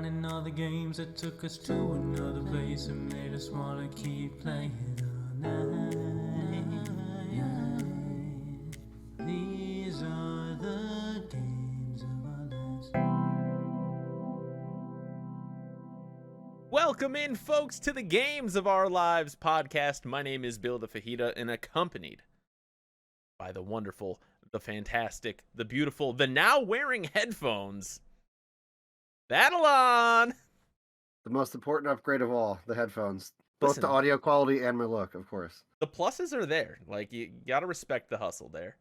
Finding all the games that took us to another place and made us wanna keep playing all night. These are the games of our lives. Welcome in, folks, to the Games of Our Lives podcast. My name is Bill the Fajita, and accompanied by the wonderful, the fantastic, the beautiful, the now wearing headphones, Babylon. The most important upgrade of all, the headphones. Both Listen, the audio quality and my look, of course. the pluses are there. Like, you gotta respect the hustle there.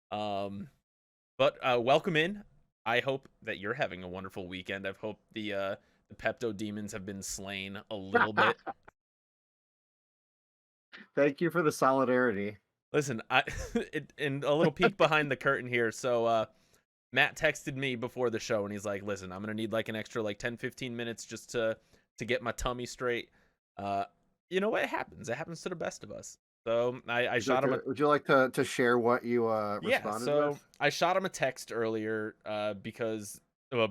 But welcome in. I hope that you're having a wonderful weekend. I hope the Pepto demons have been slain a little bit. Thank you for the solidarity. Listen, and a little peek behind the curtain here. So Matt texted me before the show, and he's like, listen, I'm going to need like an extra like 10-15 minutes just to get my tummy straight. You know what? It happens. It happens to the best of us. So I shot him. Would you like to share what you responded Yeah, so with? I shot him a text earlier because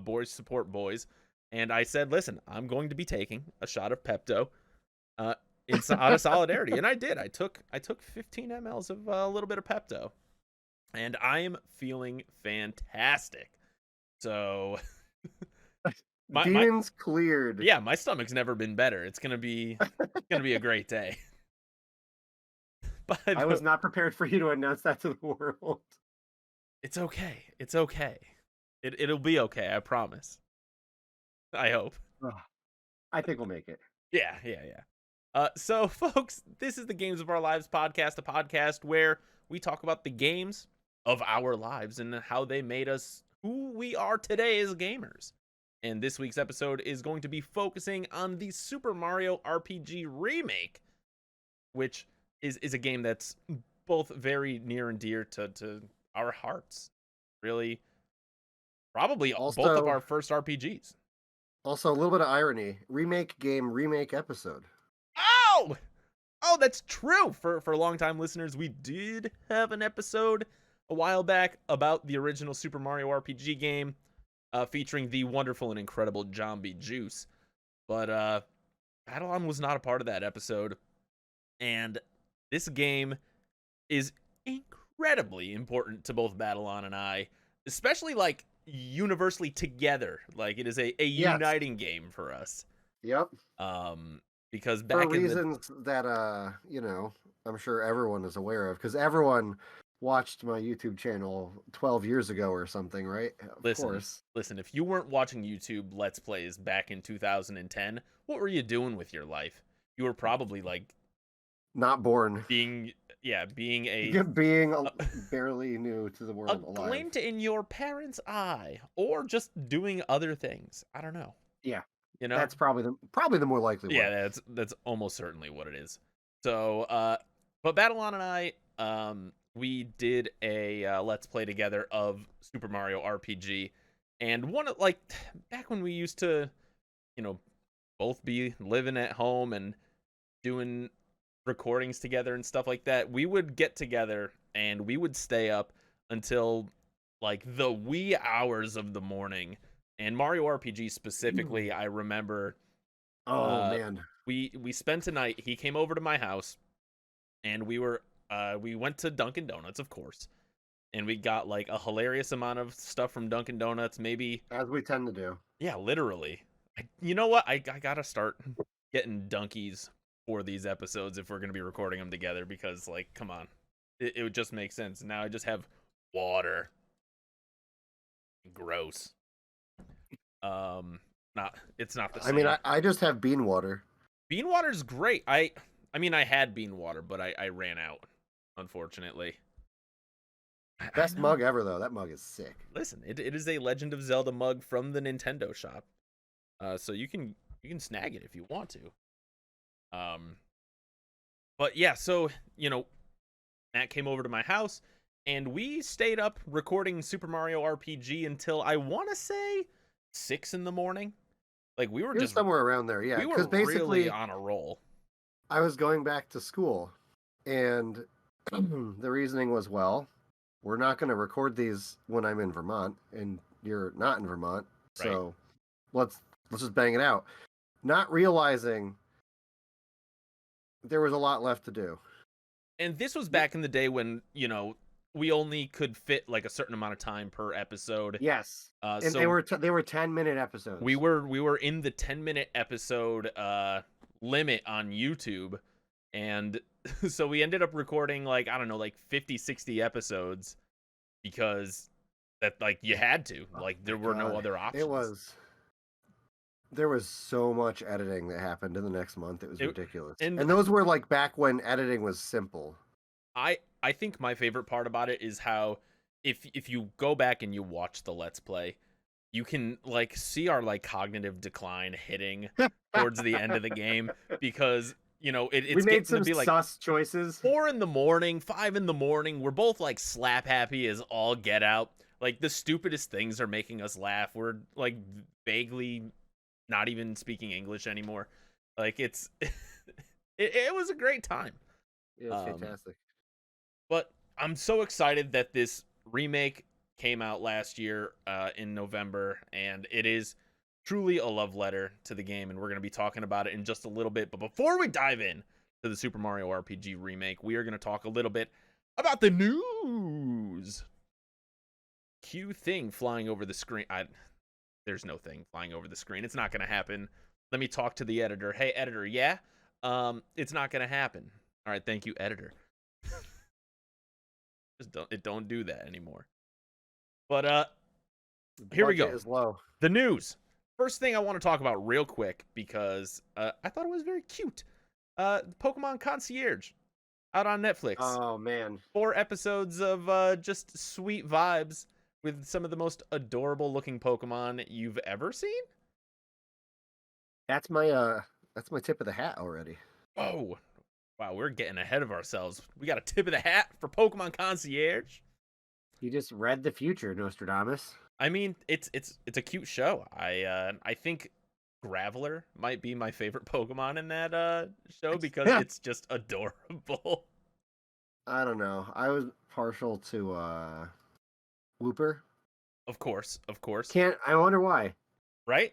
boys support boys. And I said, listen, I'm going to be taking a shot of Pepto out of solidarity. And I did. I took 15 mLs of a little bit of Pepto. And I am feeling fantastic. So Demons cleared. Yeah, my stomach's never been better. It's gonna be a great day. But I was not prepared for you to announce that to the world. It's okay. It's okay. It'll be okay, I promise. I hope. I think we'll make it. Yeah. So, folks, this is the Games of Our Lives podcast, a podcast where we talk about the games of our lives and how they made us who we are today as gamers. And this week's episode is going to be focusing on the Super Mario RPG Remake, which is a game that's both very near and dear to our hearts. Really, probably Also, both of our first RPGs. Also, a little bit of irony. Remake game, remake episode. Oh, that's true. For long-time listeners, we did have an episode a while back about the original Super Mario RPG game, featuring the wonderful and incredible Jambi Juice. But Babylon was not a part of that episode, and this game is incredibly important to both Babylon and I, especially like universally together. Like, it is a uniting game for us. Yep. Because back for reasons that I'm sure everyone is aware of, because everyone watched my YouTube channel 12 years ago or something, right? Of course. Listen, if you weren't watching YouTube Let's Plays back in 2010, what were you doing with your life? You were probably like not born. Being barely new to the world, a glint in your parents' eye, or just doing other things. I don't know. Yeah. You know, that's probably the more likely one. Yeah, that's almost certainly what it is. So, but Babylon and I, we did a Let's Play together of Super Mario RPG, and back when we used to, both be living at home and doing recordings together and stuff like that, we would get together and we would stay up until like the wee hours of the morning. And Mario RPG specifically, I remember. Man, we spent a night. He came over to my house, and we went to Dunkin' Donuts, of course, and we got like a hilarious amount of stuff from Dunkin' Donuts. Maybe as we tend to do. Yeah, literally. You know what? I gotta start getting Dunkies for these episodes if we're gonna be recording them together, because like, come on, it would just make sense. Now I just have water. Gross. It's not the same. I mean, I just have bean water. Bean water's great. I mean, I had bean water, but I ran out, unfortunately. Best mug ever, though. That mug is sick. Listen, it is a Legend of Zelda mug from the Nintendo shop, so you can snag it if you want to. But yeah, so Matt came over to my house, and we stayed up recording Super Mario RPG until I want to say 6 a.m. Like, we were just somewhere around there, yeah. We were basically really on a roll. I was going back to school, and the reasoning was, well, we're not going to record these when I'm in Vermont, and you're not in Vermont, so let's bang it out. Not realizing there was a lot left to do. And this was back in the day when, we only could fit like a certain amount of time per episode. Yes. And so they were 10-minute episodes. We were in the 10-minute episode limit on YouTube, and so we ended up recording like, I don't know, like 50, 60 episodes because that, like, you had to. Like, there were no other options. There was so much editing that happened in the next month. It was ridiculous. And those were like back when editing was simple. I think my favorite part about it is how if you go back and you watch the Let's Play, you can like see our like cognitive decline hitting towards the end of the game, because it's getting to be like sus choices. 4 a.m, 5 a.m. We're both like slap happy as all get out. Like, the stupidest things are making us laugh. We're like vaguely not even speaking English anymore. Like, it was a great time. It was fantastic. But I'm so excited that this remake came out last year in November, and it is truly a love letter to the game, and we're going to be talking about it in just a little bit. But before we dive in to the Super Mario RPG remake, we are going to talk a little bit about the news. Cue thing flying over the screen. There's no thing flying over the screen. It's not going to happen. Let me talk to the editor. Hey, editor, yeah? It's not going to happen. All right, thank you, editor. Just don't do that anymore. But here we go. Is low. The news. First thing I want to talk about real quick, because I thought it was very cute. Pokemon Concierge out on Netflix. Oh man. 4 episodes of just sweet vibes with some of the most adorable looking Pokemon you've ever seen. That's my tip of the hat already. Oh. Wow, we're getting ahead of ourselves. We got a tip of the hat for Pokemon Concierge. You just read the future, Nostradamus. I mean, it's a cute show. I think Graveler might be my favorite Pokemon in that show because it's just adorable. I don't know. I was partial to Wooper. Of course. I wonder why. Right?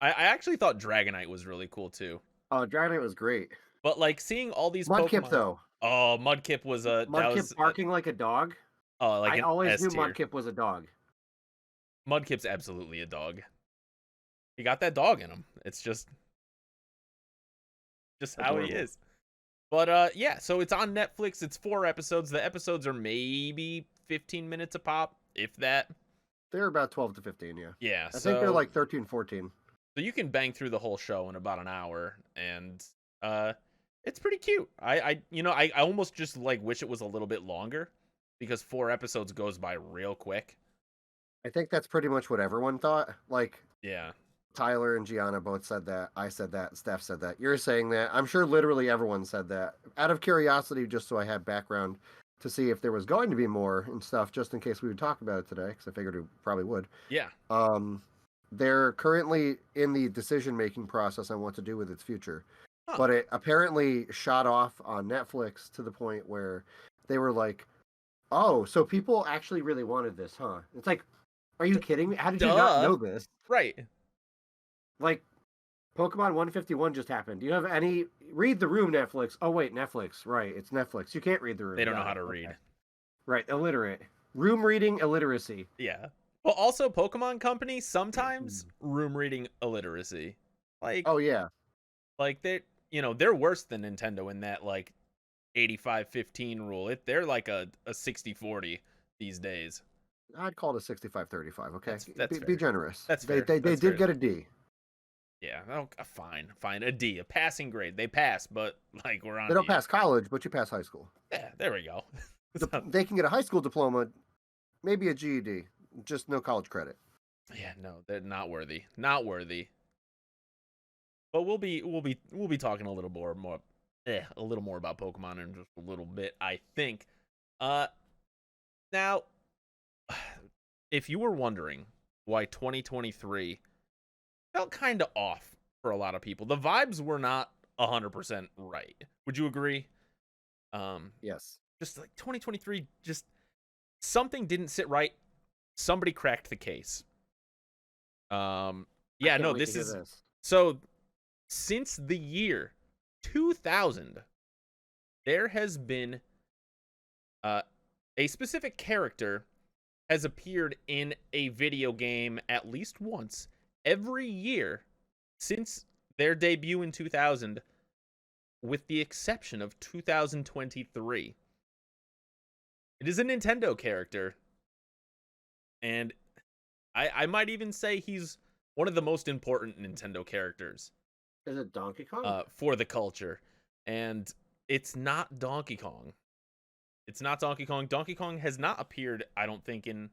I actually thought Dragonite was really cool too. Oh, Dragonite was great. But like seeing all these Mudkip Pokemon... though. Oh, Mudkip was a Mudkip barking like a dog. Oh, like I always knew S-tier. Mudkip was a dog. Mudkip's absolutely a dog. He got that dog in him. It's just how he is. But yeah, so it's on Netflix. It's 4 episodes. The episodes are maybe 15 minutes a pop, if that. They're about 12 to 15, yeah. Yeah, I think they're like 13, 14. So you can bang through the whole show in about an hour, and it's pretty cute. I almost just like wish it was a little bit longer, because 4 episodes goes by real quick. I think that's pretty much what everyone thought. Like, yeah, Tyler and Gianna both said that. I said that. Steph said that. You're saying that. I'm sure literally everyone said that. Out of curiosity, just so I had background to see if there was going to be more and stuff, just in case we would talk about it today, because I figured we probably would. Yeah. They're currently in the decision-making process on what to do with its future. Huh. But it apparently shot off on Netflix to the point where they were like, oh, so people actually really wanted this, huh? It's like, are you kidding me? How did you not know this? Right. Like, Pokemon 151 just happened. Do you have any... Read the room, Netflix. Oh, wait, Netflix. Right, it's Netflix. You can't read the room. They don't know how to read. Right, illiterate. Room reading illiteracy. Yeah. Well, also, Pokemon Company, sometimes room reading illiteracy. Like... Oh, yeah. Like, they're worse than Nintendo in that, like, 85-15 rule. They're like a 60-40 these days. I'd call it a 65-35, okay? That's be generous. That's fair. They did get a D. Yeah, oh, fine. A D, a passing grade. They pass, but, like, we're on They don't pass college, but you pass high school. Yeah, there we go. They can get a high school diploma, maybe a GED, just no college credit. Yeah, no, they're not worthy. Not worthy. But we'll be talking a little more about Pokemon in just a little bit, I think. Now, if you were wondering why 2023 felt kind of off for a lot of people, the vibes were not 100% right. Would you agree? Yes. Just like 2023, just something didn't sit right. Somebody cracked the case. Yeah, can't no, wait this to hear is this. so since the year 2000, there has been a specific character has appeared in a video game at least once every year since their debut in 2000, with the exception of 2023. It is a Nintendo character, and I might even say he's one of the most important Nintendo characters Is it Donkey Kong? for the culture. And it's not Donkey Kong. It's not Donkey Kong. Donkey Kong has not appeared, I don't think, in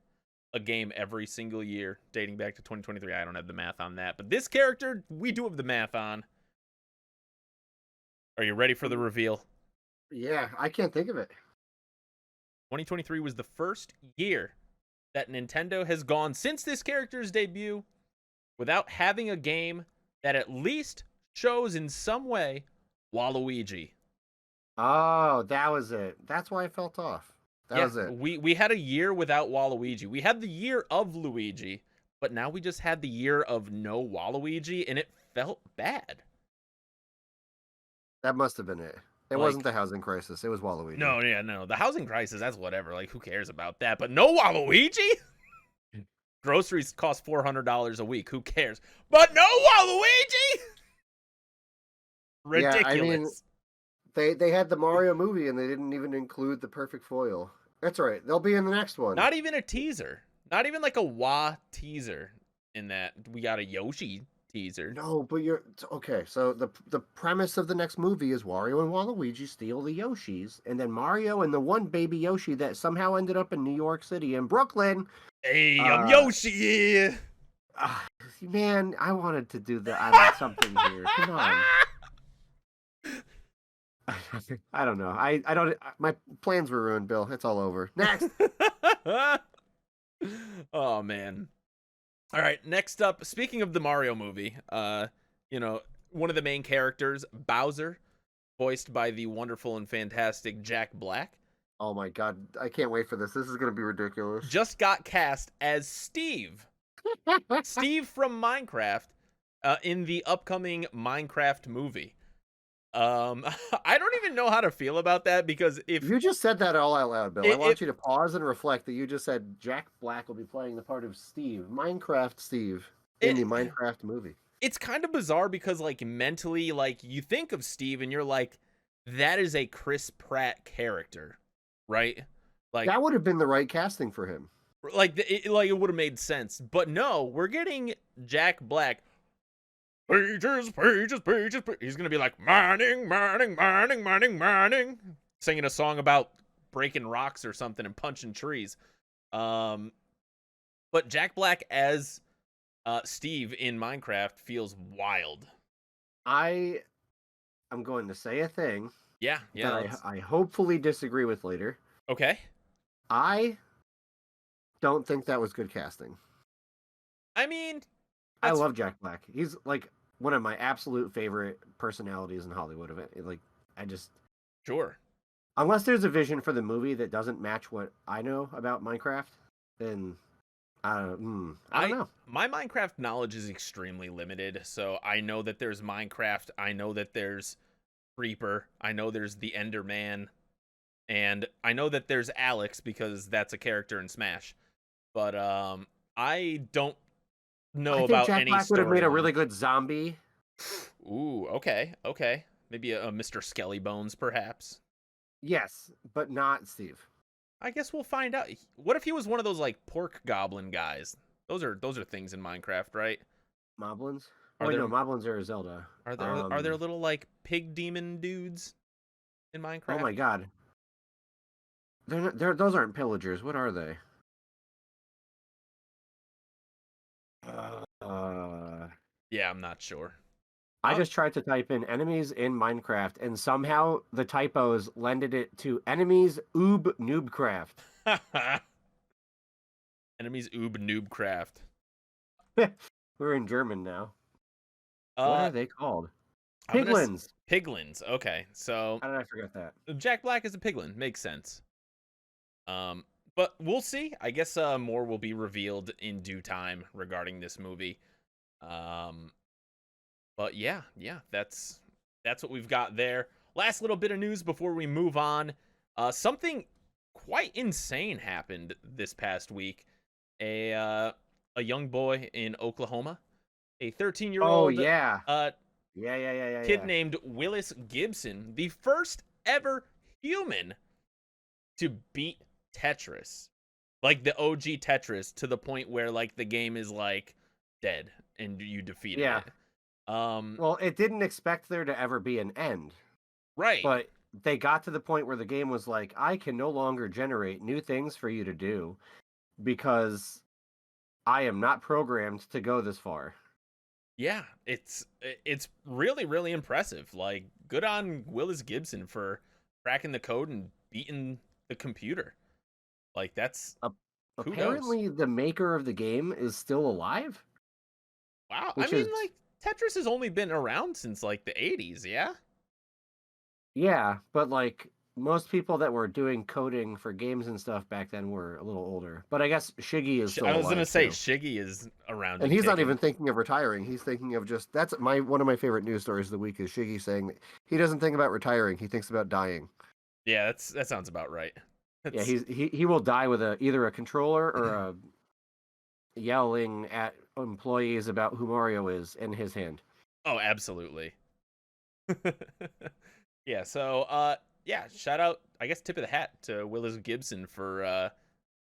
a game every single year dating back to 2023. I don't have the math on that. But this character, we do have the math on. Are you ready for the reveal? Yeah, I can't think of it. 2023 was the first year that Nintendo has gone since this character's debut without having a game that at least shows in some way Waluigi. Oh, that was it. That's why I felt off. That was it. We had a year without Waluigi. We had the year of Luigi, but now we just had the year of no Waluigi, and it felt bad. That must have been it. It Like- wasn't the housing crisis. It was Waluigi. No. The housing crisis, that's whatever. Like, who cares about that? But no Waluigi? Groceries cost $400 a week. Who cares? But no Waluigi? Yeah, Ridiculous. I mean, they had the Mario movie and they didn't even include the perfect foil. That's right. They'll be in the next one. Not even a teaser. Not even like a Wah teaser in that. We got a Yoshi teaser. No, but you're okay. So the premise of the next movie is Wario and Waluigi steal the Yoshis, and then Mario and the one baby Yoshi that somehow ended up in New York City and Brooklyn. Hey, I'm Yoshi. Man, I wanted to do that. I want something here. Come on. I don't know. I don't. My plans were ruined, Bill. It's all over. Next. Oh man. All right, next up, speaking of the Mario movie, one of the main characters, Bowser, voiced by the wonderful and fantastic Jack Black, Oh my god, I can't wait for this. This is gonna be ridiculous. just got cast as Steve. Steve from Minecraft, in the upcoming Minecraft movie. I don't even know how to feel about that, because if You just said that all out loud, Bill. I It- want it- you to pause and reflect that you just said Jack Black will be playing the part of Steve, Minecraft Steve, in the It- Minecraft movie. it's kind of bizarre because, like, mentally, like, you think of Steve and you're like, that is a Chris Pratt character, right? Like, That would have been the right casting for him. it would have made sense. But no, we're getting Jack Black. Pages. He's gonna be like, mining, singing a song about breaking rocks or something and punching trees. But Jack Black as Steve in Minecraft feels wild. I'm going to say a thing Yeah. that I hopefully disagree with later. Okay. I don't think that was good casting. I mean, I that's- love Jack Black. He's like one of my absolute favorite personalities in Hollywood. Sure. Unless there's a vision for the movie that doesn't match what I know about Minecraft, then I don't know. My Minecraft knowledge is extremely limited, so I know that there's Minecraft, I know that there's Creeper, I know there's the Enderman, and I know that there's Alex because that's a character in Smash. But I don't know I think about Jack any Black would have made a storyline. really good zombie. Ooh, okay. Maybe a Mr. Skelly Bones, perhaps. Yes, but not Steve. I guess we'll find out. What if he was one of those, like, pork goblin guys? Those are things in Minecraft, right? Moblins? Are Oh, there- no, Moblins are Zelda. Are there little, like, pig demon dudes in Minecraft? Oh my god. Those aren't pillagers. What are they? Yeah, I'm not sure. I just tried to type in enemies in Minecraft, and somehow the typos lended it to enemies oob noobcraft. Enemies oob noobcraft. We're in German now. What are they called? I'm gonna Piglins. Piglins. Okay, so How did I forget that? Jack Black is a piglin. Makes sense. But we'll see. I guess more will be revealed in due time regarding this movie. Um, but yeah, that's what we've got there. Last little bit of news before we move on. Something quite insane happened this past week. A young boy in Oklahoma, a 13-year-old yeah. uh kid Yeah. named Willis Gibson, the first ever human to beat Tetris. Like the OG Tetris, to the point where like the game is like dead and you defeated Yeah. it. Well, it didn't expect there to ever be an end, Right. but they got to the point where the game was like, I can no longer generate new things for you to do because I am not programmed to go this far. Yeah, it's really really impressive. Like good on Willis Gibson for cracking the code and beating the computer. Like that's kudos. Apparently, the maker of the game is still alive. Wow. I Which mean, is like Tetris has only been around since like the 80s, yeah? yeah, but like most people that were doing coding for games and stuff back then were a little older. But I guess Shiggy is still I was alive gonna say too. Shiggy is around, And he's not kicking. even thinking of retiring. He's thinking of just that's one of my favorite news stories of the week is Shiggy saying that he doesn't think about retiring. He thinks about dying. Yeah, that sounds about right. Yeah, he will die with either a controller or a yelling at employees about who Mario is in his hand. Oh, absolutely. Yeah, so yeah, shout out, I guess tip of the hat to Willis Gibson for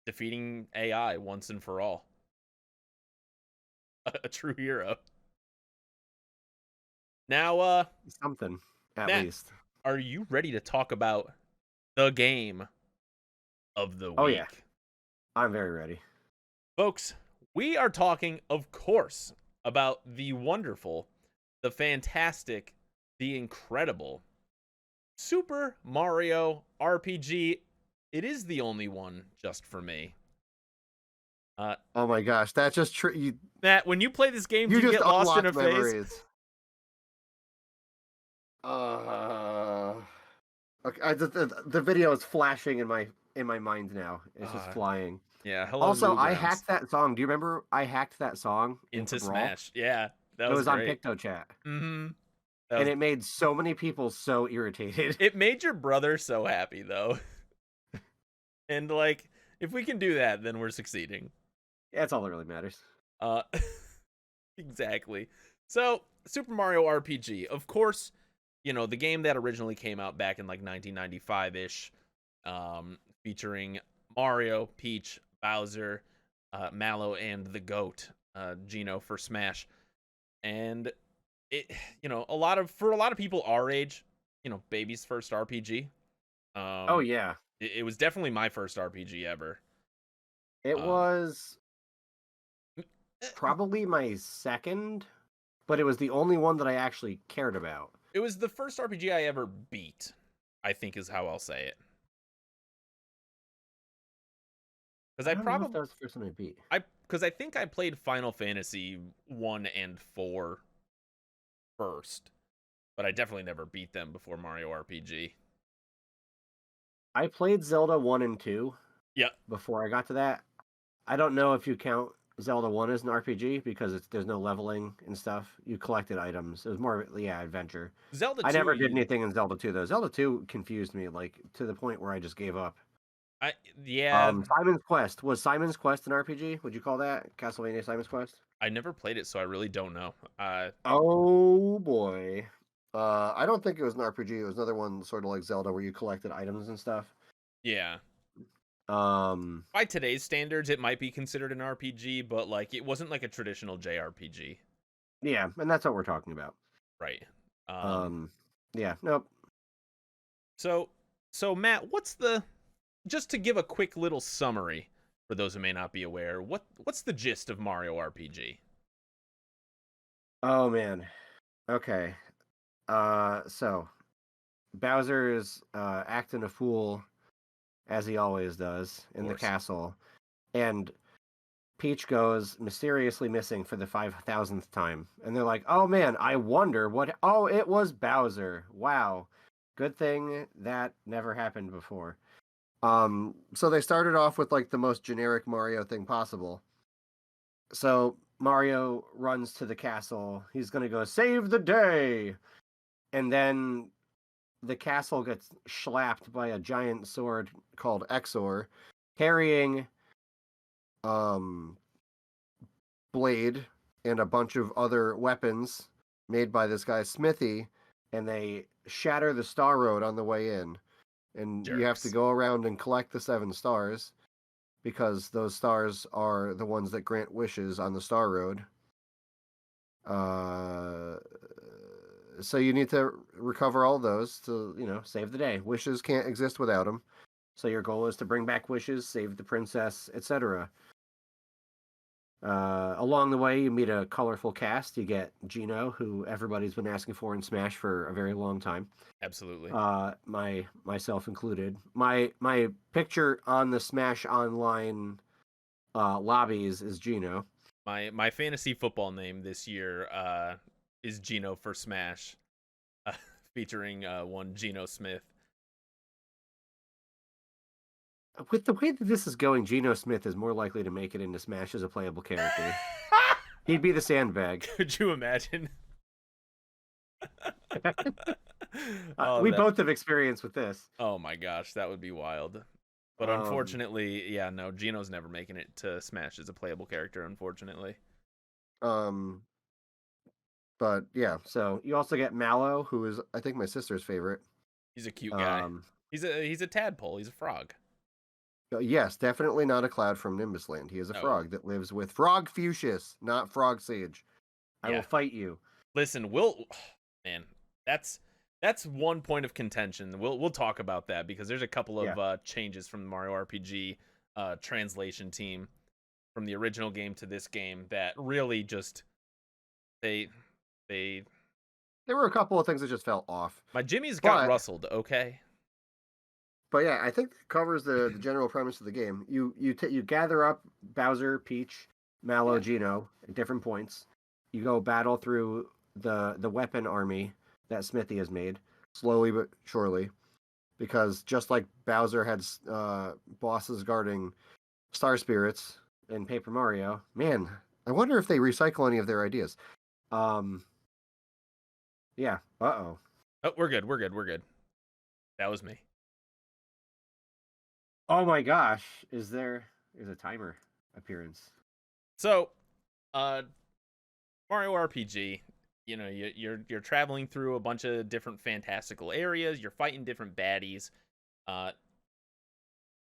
defeating AI once and for all. A true hero. Now, Something, at Matt, least. are you ready to talk about the game of the week? Oh, yeah. I'm very ready. Folks, we are talking, of course, about the wonderful, the fantastic, the incredible Super Mario RPG. It is the only one just for me. Oh my gosh, that just Matt, when you play this game, do you you just get lost in a unlocked phase? memories. Okay, the video is flashing in my mind now. It's just flying. Yeah. Hello. Also, I Newgrounds. hacked that song. Do you remember I hacked that song into Brawl? Smash? Yeah, that It was on great. PictoChat. Mm-hmm. And it made so many people so irritated. It made your brother so happy, though. And like, if we can do that, then we're succeeding. Yeah, that's all that really matters. Exactly. So, Super Mario RPG, of course, you know, the game that originally came out back in like 1995-ish, featuring Mario, Peach, Bowser, Mallow, and the goat, Geno for Smash. And it, you know, for a lot of people our age, you know, baby's first RPG. Oh yeah. It was definitely my first RPG ever. It was probably my second, but it was the only one that I actually cared about. It was the first RPG I ever beat, I think is how I'll say it. Because I don't know if that was the first one I beat. Because I think I played Final Fantasy 1 and 4 first, but I definitely never beat them before Mario RPG. I played Zelda 1 and 2. Yeah. Before I got to that. I don't know if you count Zelda 1 as an RPG because there's no leveling and stuff. You collected items. It was more adventure. Zelda 2, I never did anything in Zelda 2 though. Zelda 2 confused me like to the point where I just gave up. Simon's Quest. Was Simon's Quest an RPG? Would you call that Castlevania Simon's Quest? I never played it, so I really don't know. Oh boy. I don't think it was an RPG. It was another one sort of like Zelda where you collected items and stuff. Yeah. By today's standards, it might be considered an RPG, but like it wasn't like a traditional JRPG. Yeah, and that's what we're talking about. Right. Yeah, nope. So Matt, just to give a quick little summary for those who may not be aware, what's the gist of Mario RPG? Oh man. Okay. So Bowser's acting a fool as he always does in the castle, and Peach goes mysteriously missing for the 5,000th time, and they're like, "Oh man, I wonder what." Oh, it was Bowser. Wow, good thing that never happened before. So they started off with like the most generic Mario thing possible. So Mario runs to the castle. He's gonna go save the day, and then the castle gets slapped by a giant sword called Exor, carrying Blade and a bunch of other weapons made by this guy Smithy, and they shatter the Star Road on the way in. And you have to Jerks. go around and collect the 7 stars because those stars are the ones that grant wishes on the Star Road. So you need to recover all those to, save the day. Wishes can't exist without them. So your goal is to bring back wishes, save the princess, etc. Along the way, you meet a colorful cast. You get Gino, who everybody's been asking for in Smash for a very long time. Absolutely. Myself included. My picture on the Smash Online lobbies is Gino. My fantasy football name this year is Gino for Smash, featuring one Geno Smith. With the way that this is going, Geno Smith is more likely to make it into Smash as a playable character. He'd be the sandbag. Could you imagine? We both have experience with this. Oh my gosh, that would be wild. But unfortunately, yeah, no, Geno's never making it to Smash as a playable character, unfortunately. But yeah, so you also get Mallow, who is, I think, my sister's favorite. He's a cute guy. He's a tadpole. He's a frog. Yes, definitely not a cloud from Nimbus Land. He is a frog that lives with Frog Fuchsius, not Frog Sage. I will fight you. Listen, man, that's one point of contention. We'll talk about that because there's a couple of changes from the Mario RPG translation team from the original game to this game that really just they there were a couple of things that just fell off. My Jimmy's got rustled, okay? But yeah, I think that covers the general premise of the game. You gather up Bowser, Peach, Mallow, Gino at different points. You go battle through the weapon army that Smithy has made, slowly but surely, because just like Bowser had bosses guarding Star Spirits in Paper Mario, man, I wonder if they recycle any of their ideas. Yeah. Oh, we're good. That was me. Oh my gosh, is a timer appearance? So, Mario RPG, you're traveling through a bunch of different fantastical areas, you're fighting different baddies.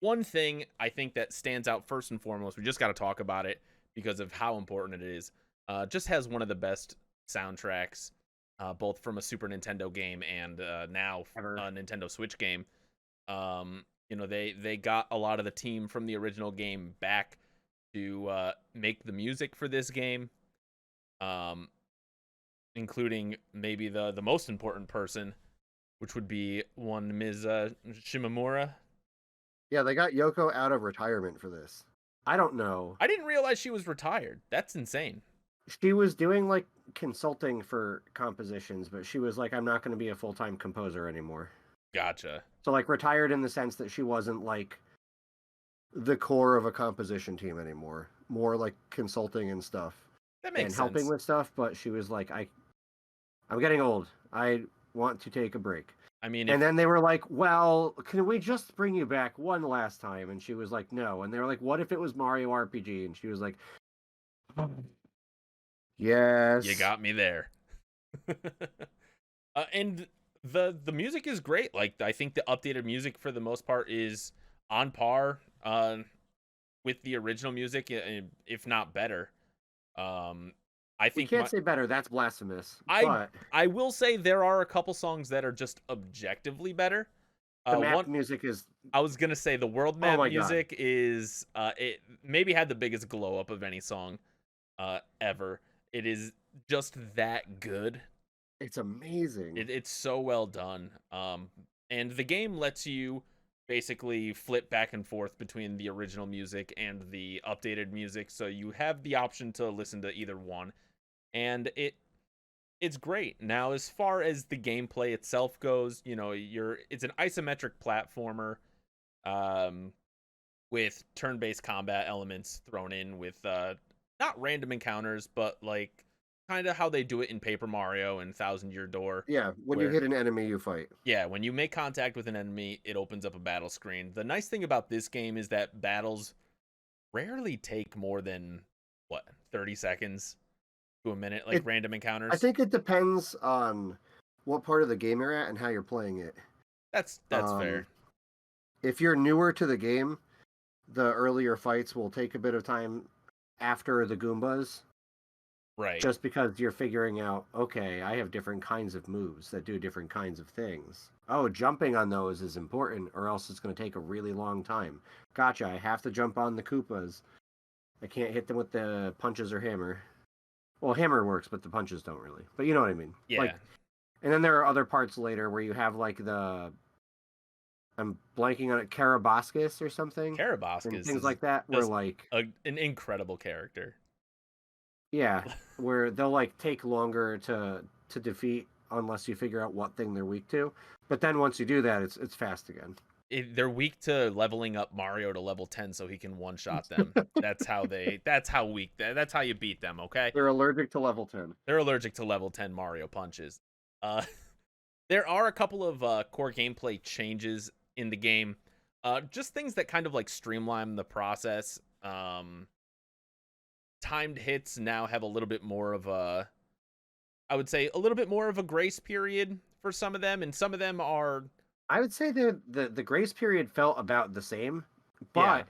One thing I think that stands out first and foremost, we just got to talk about it because of how important it is. Just has one of the best soundtracks, both from a Super Nintendo game and now a Nintendo Switch game. They got a lot of the team from the original game back to make the music for this game, including maybe the most important person, which would be one Ms. Shimomura. Yeah, they got Yoko out of retirement for this. I don't know. I didn't realize she was retired. That's insane. She was doing like consulting for compositions, but she was like, I'm not going to be a full-time composer anymore. Gotcha. So like retired in the sense that she wasn't like the core of a composition team anymore. More like consulting and stuff. That makes sense. And helping with stuff, but she was like, I'm getting old. I want to take a break. I mean, and then they were like, well, can we just bring you back one last time? And she was like, no. And they were like, what if it was Mario RPG? And she was like, yes. You got me there. And the music is great. Like, I think the updated music for the most part is on par with the original music, if not better. I think we can't say better. That's blasphemous. I will say there are a couple songs that are just objectively better. The map music is. I was gonna say the world map music is. It maybe had the biggest glow up of any song ever. It is just that good. It's amazing. It's so well done. And the game lets you basically flip back and forth between the original music and the updated music, so you have the option to listen to either one. And it's great. Now, as far as the gameplay itself goes, it's an isometric platformer with turn-based combat elements thrown in with not not random encounters, but like kind of how they do it in Paper Mario and Thousand Year Door. Yeah, when you where- hit an enemy, you fight. Yeah, when you make contact with an enemy, it opens up a battle screen. The nice thing about this game is that battles rarely take more than 30 seconds to a minute, like random encounters. I think it depends on what part of the game you're at and how you're playing it. That's fair. If you're newer to the game, the earlier fights will take a bit of time after the Goombas. Right. Just because you're figuring out, okay, I have different kinds of moves that do different kinds of things. Oh, jumping on those is important, or else it's going to take a really long time. Gotcha, I have to jump on the Koopas. I can't hit them with the punches or hammer. Well, hammer works, but the punches don't really. But you know what I mean. Yeah. And then there are other parts later where you have like the... I'm blanking on it, Karabaskus or something? Karabaskus and things like that, where like... an incredible character. Yeah, where they'll like take longer to defeat unless you figure out what thing they're weak to. But then once you do that, it's fast again. They're weak to leveling up Mario to level 10 so he can one-shot them. That's how weak. That's how you beat them, okay? They're allergic to level 10. They're allergic to level 10 Mario punches. There are a couple of core gameplay changes in the game. Just things that kind of like streamline the process. Timed hits now have a little bit more of a, I would say, a little bit more of a grace period for some of them, and some of them are... I would say the grace period felt about the same, but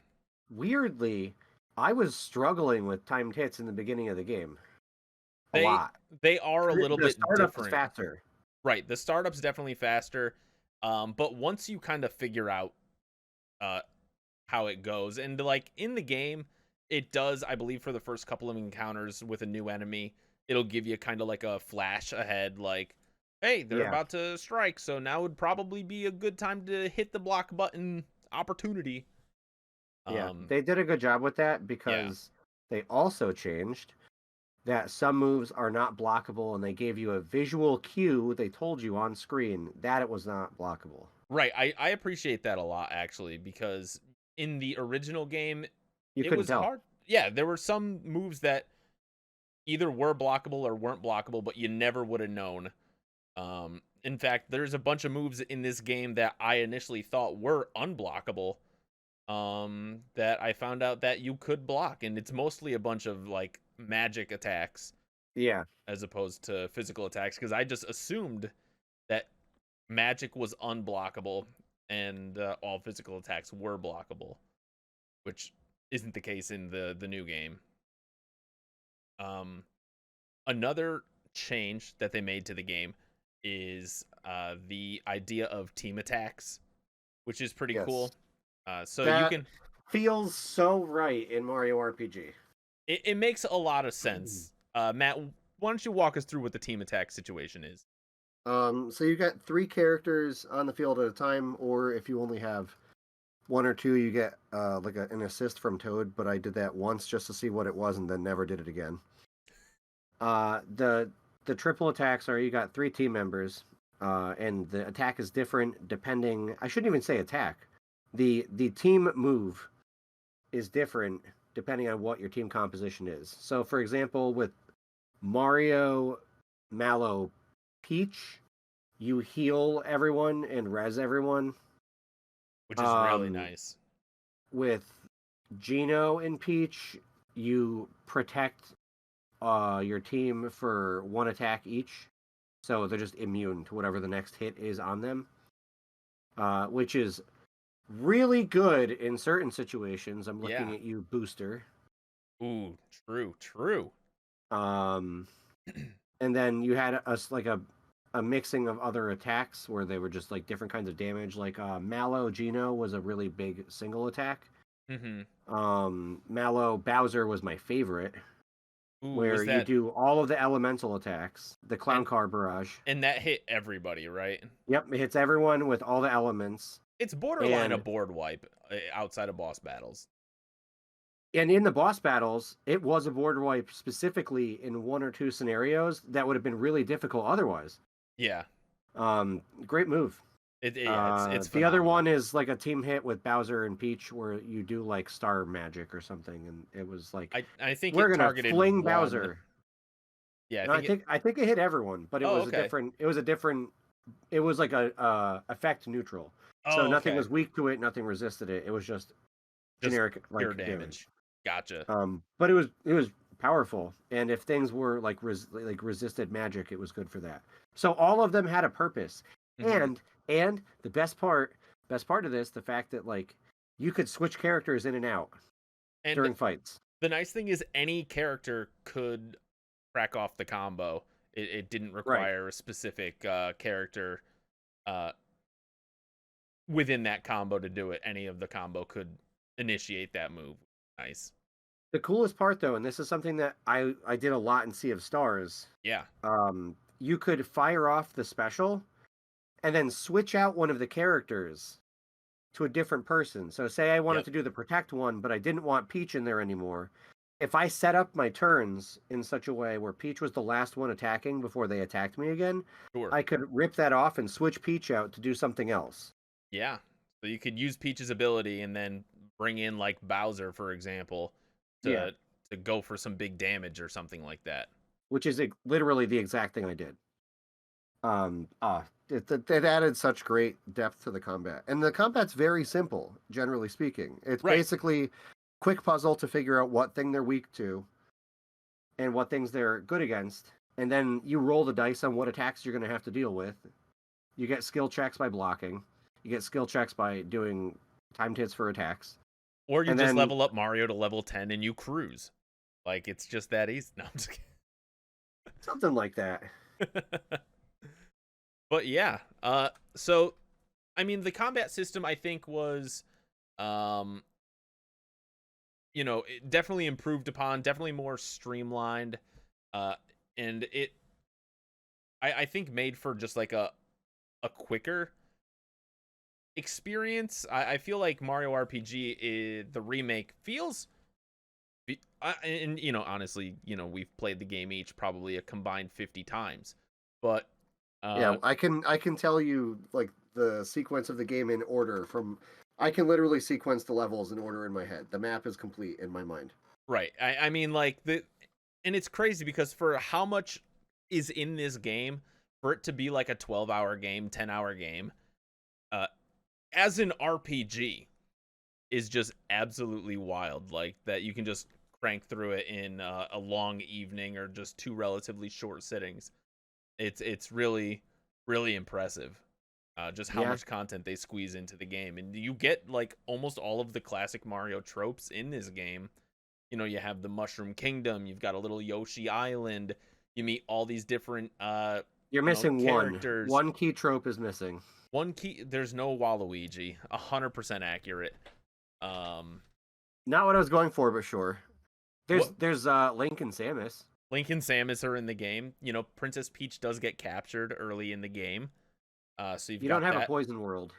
weirdly, I was struggling with timed hits in the beginning of the game. A lot. They are a little bit different. different. Faster. Right, the startup's definitely faster, but once you kind of figure out how it goes, and like in the game, it does, I believe, for the first couple of encounters with a new enemy, it'll give you kind of like a flash ahead, like, hey, they're about to strike, so now would probably be a good time to hit the block button opportunity. Yeah, they did a good job with that because they also changed that some moves are not blockable, and they gave you a visual cue. They told you on screen that it was not blockable. Right, I appreciate that a lot, actually, because in the original game, it was hard. Yeah, there were some moves that either were blockable or weren't blockable, but you never would have known. In fact, there's a bunch of moves in this game that I initially thought were unblockable, that I found out that you could block, and it's mostly a bunch of like magic attacks. Yeah. As opposed to physical attacks, because I just assumed that magic was unblockable and all physical attacks were blockable, which isn't the case in the new game. Another change that they made to the game is the idea of team attacks, which is pretty cool. So that you can feels so right in Mario RPG. It makes a lot of sense. Matt, why don't you walk us through what the team attack situation is? So you got 3 characters on the field at a time, or if you only have 1 or 2, you get like an assist from Toad. But I did that once just to see what it was, and then never did it again. The triple attacks are, you got 3 team members, and the attack is different depending. I shouldn't even say attack. The team move is different depending on what your team composition is. So, for example, with Mario, Mallow, Peach, you heal everyone and res everyone, which is really nice. With Geno and Peach, you protect your team for 1 attack each, so they're just immune to whatever the next hit is on them, which is really good in certain situations. I'm looking at you, Booster. Ooh, true. And then you had a mixing of other attacks where they were just like different kinds of damage. Like Mallow Geno was a really big single attack. Mallow Bowser was my favorite. Ooh, where you do all of the elemental attacks, the clown car barrage. And that hit everybody, right? Yep, it hits everyone with all the elements. It's borderline a board wipe outside of boss battles. And in the boss battles, it was a board wipe specifically in 1 or 2 scenarios that would have been really difficult otherwise. Yeah. Great move. It's The other phenomenal. one is like a team hit with Bowser and Peach, where you do like star magic or something, and it was like I think we're it gonna targeted fling one. Bowser. Yeah, I No, think it. I think it hit everyone, but it Oh, was a okay. different. It was a different. It was like a effect neutral, so Oh, nothing okay. was weak to it, nothing resisted it. It was just Just generic like pure damage. damage. Gotcha. But it was powerful, and if things were like like resisted magic, it was good for that. So all of them had a purpose, Hmm. and the best part of this, the fact that like you could switch characters in and out And during fights. the nice thing is any character could crack off the combo. It didn't Right. require a specific character uh, within that combo to do it. Any of the combo could initiate that move. Nice. The coolest part, though, and this is something that I did a lot in Sea of Stars. Yeah. You could fire off the special, and then switch out one of the characters to a different person. So, say I wanted Yep. to do the protect one, but I didn't want Peach in there anymore. If I set up my turns in such a way where Peach was the last one attacking before they attacked me again, Sure. I could rip that off and switch Peach out to do something else. Yeah. So you could use Peach's ability and then bring in like Bowser, for example, Yeah, to go for some big damage or something like that. which is literally the exact thing I did. It added such great depth to the combat, and the combat's very simple, generally speaking. It's Right. basically quick puzzle to figure out what thing they're weak to and what things they're good against, and then you roll the dice on what attacks you're going to have to deal with. You get skill checks by blocking. You get skill checks by doing timed hits for attacks. Or you And just then level up Mario to level 10 and you cruise. Like it's just that easy. No, I'm just something like that. kidding. But yeah, so I mean the combat system I think was um it definitely improved upon, definitely more streamlined, uh and I think made for just like a quicker experience. I feel like Mario RPG the remake feels and honestly, we've played the game each probably a combined 50 times. But Yeah, I can tell you like the sequence of the game in order from I can literally sequence the levels in order in my head. The map is complete in my mind. right. I mean like and it's crazy because for how much is in this game, for it to be like a 12-hour game, 10-hour game, uh as an RPG is just absolutely wild. Like that you can just crank through it in a long evening or just two relatively short sittings. It's really really impressive. Just how Yeah. much content they squeeze into the game, and you get like almost all of the classic Mario tropes in this game. You have the Mushroom Kingdom, you've got a little Yoshi Island, you meet all these different You're missing characters. One key trope is missing. One key, there's no Waluigi. 100% accurate. Not what I was going for, but sure. What- There's Link and Samus. Link and Samus are in the game. Princess Peach does get captured early in the game. So you've You got don't have that. a Poison World.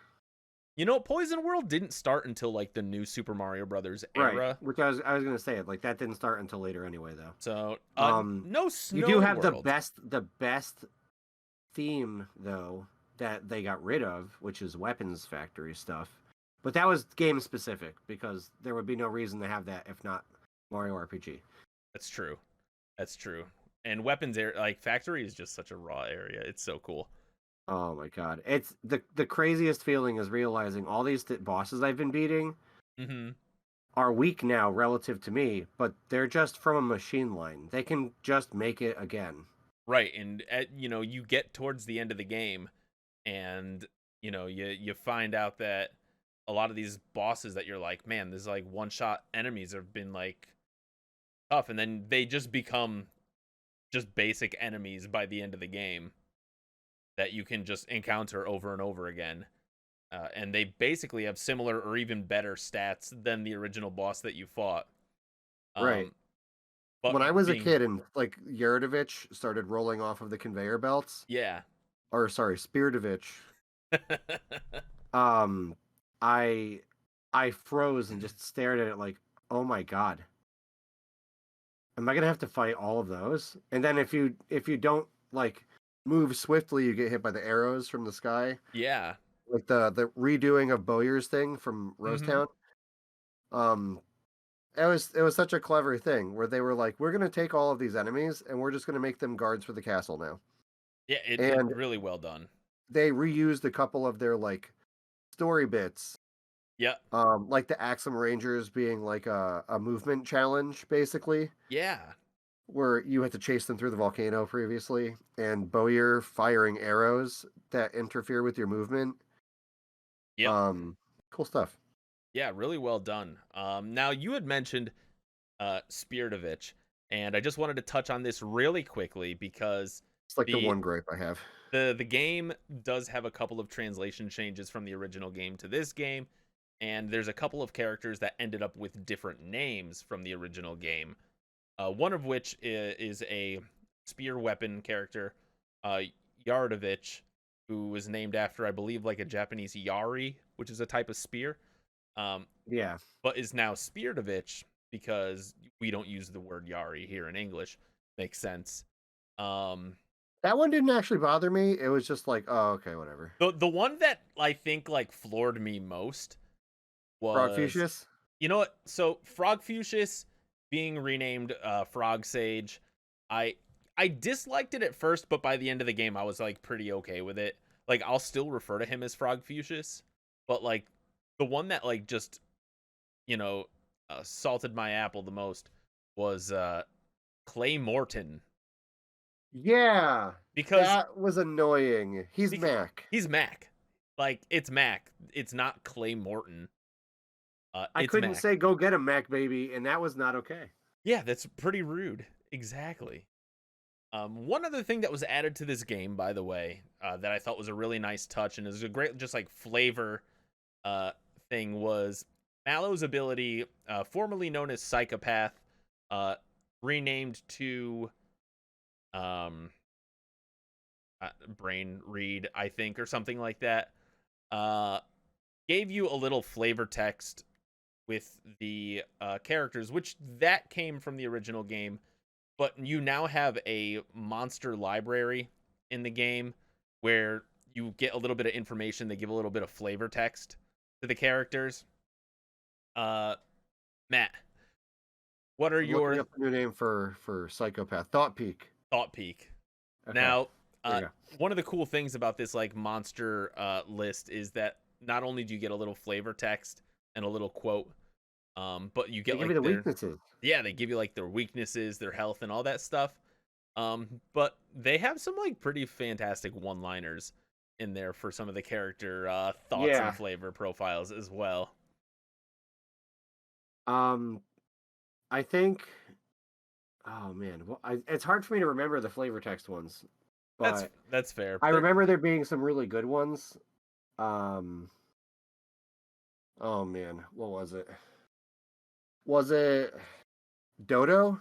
Poison World didn't start until like the new Super Mario Brothers era. Right. Which I was gonna say like that didn't start until later anyway though. So no snow. You do have world. the best theme though that they got rid of, which is weapons factory stuff. But that was game specific because there would be no reason to have that if not Mario RPG. That's true. That's true. And weapons like factory is just such a raw area. It's so cool. Oh my god. It's the craziest feeling is realizing all these bosses I've been beating Mm-hmm. are weak now relative to me, but they're just from a machine line. They can just make it again. Right, and you get towards the end of the game, and you find out that a lot of these bosses that you're like, man, there's like one shot enemies have been like tough, and then they just become just basic enemies by the end of the game that you can just encounter over and over again. And they basically have similar or even better stats than the original boss that you fought. Right. But when I was a kid and like Yerdovich started rolling off of the conveyor belts, yeah. or sorry, Spiridovich, I froze and just stared at it like, oh my god, am I gonna have to fight all of those? And then if you don't like move swiftly, you get hit by the arrows from the sky. Yeah. like the redoing of Bowyer's thing from Mm-hmm. Rosetown. Um, it was such a clever thing where they were like, we're gonna take all of these enemies and we're just gonna make them guards for the castle now. Yeah, it's And really well done. they reused a couple of their like story bits, Yeah. like the Axum Rangers being like a movement challenge, basically, Yeah. where you had to chase them through the volcano previously, and Bowyer firing arrows that interfere with your movement. Yep. Cool stuff. Yeah, really well done. Now you had mentioned Spiritovich, and I just wanted to touch on this really quickly because It's like the the one gripe I have. the game does have a couple of translation changes from the original game to this game, and there's a couple of characters that ended up with different names from the original game. One of which is a spear weapon character, Yarodovich, who was named after, I believe, like a Japanese yari, which is a type of spear. Yeah. But is now Spiritovich because we don't use the word yari here in English. Makes sense. That one didn't actually bother me. It was just like, oh, okay, whatever. The one that I think like floored me most Frog was, Fuchsius? you know what? So Frog Fuchsius being renamed Frog Sage, I disliked it at first, but by the end of the game, I was like pretty okay with it. Like I'll still refer to him as Frog Fuchsius, but like the one that like just salted my apple the most was Clay Morton, Yeah. because That was annoying. He's Mac. he's Mac. Like it's Mac. It's not Clay Morton. I It's couldn't Mac. say go get him, Mac baby, and that was not okay. Yeah, that's pretty rude. Exactly. One other thing that was added to this game, by the way, that I thought was a really nice touch and is a great just like flavor thing was Mallow's ability, formerly known as Psychopath, renamed to Brain Read, I think, or something like that. Gave you a little flavor text with the characters, which that came from the original game, but you now have a monster library in the game where you get a little bit of information. They give a little bit of flavor text to the characters. Matt, what are Looking your up a new name for Psychopath. Thought Peak. thought peak? Okay. Now, There you one of the cool things about this like monster list is that not only do you get a little flavor text and a little quote, but you They get give like you the their weaknesses. yeah, they give you like their weaknesses, their health, and all that stuff. But they have some like pretty fantastic one-liners in there for some of the character thoughts Yeah. and flavor profiles as well. I think. Oh man, well, it's hard for me to remember the flavor text ones, but That's fair. I remember there being some really good ones. Oh man, what was it? Was it Dodo?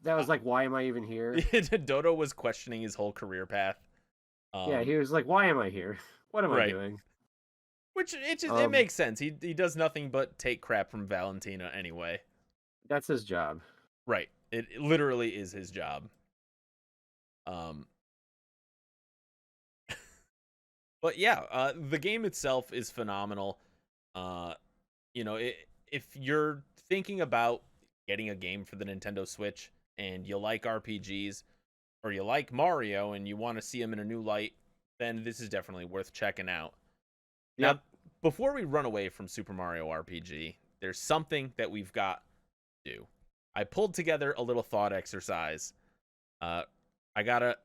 That was like, why am I even here? Dodo was questioning his whole career path. Yeah, he was like, why am I here? What am I right. doing? Which it makes sense. He does nothing but take crap from Valentina anyway. That's his job. Right. It literally is his job. But yeah, the game itself is phenomenal. If you're thinking about getting a game for the Nintendo Switch and you like RPGs or you like Mario and you want to see him in a new light, then this is definitely worth checking out. Yep. Now, before we run away from Super Mario RPG, there's something that we've got to do. I pulled together a little thought exercise. I gotta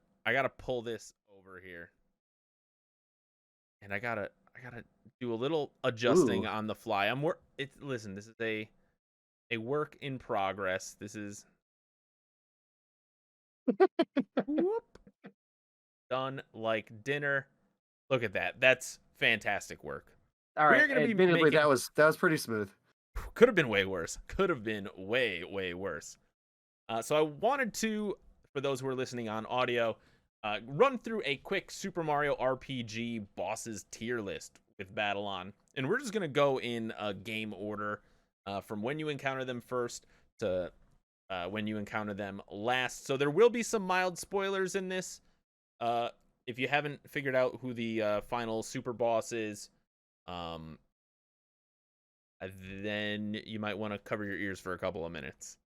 pull this over here, and I gotta do a little adjusting on the fly. Listen, this is a work in progress. This is whoop, done like dinner. Look at that. That's fantastic work. All right. We're gonna be Admittedly, making... that was pretty smooth. Could have been way worse. Could have been way, way worse. So I wanted to, for those who are listening on audio, run through a quick Super Mario RPG bosses tier list with Battle On. And we're just going to go in a game order from when you encounter them first to when you encounter them last. So there will be some mild spoilers in this. if you haven't figured out who the final super boss is, then you might want to cover your ears for a couple of minutes.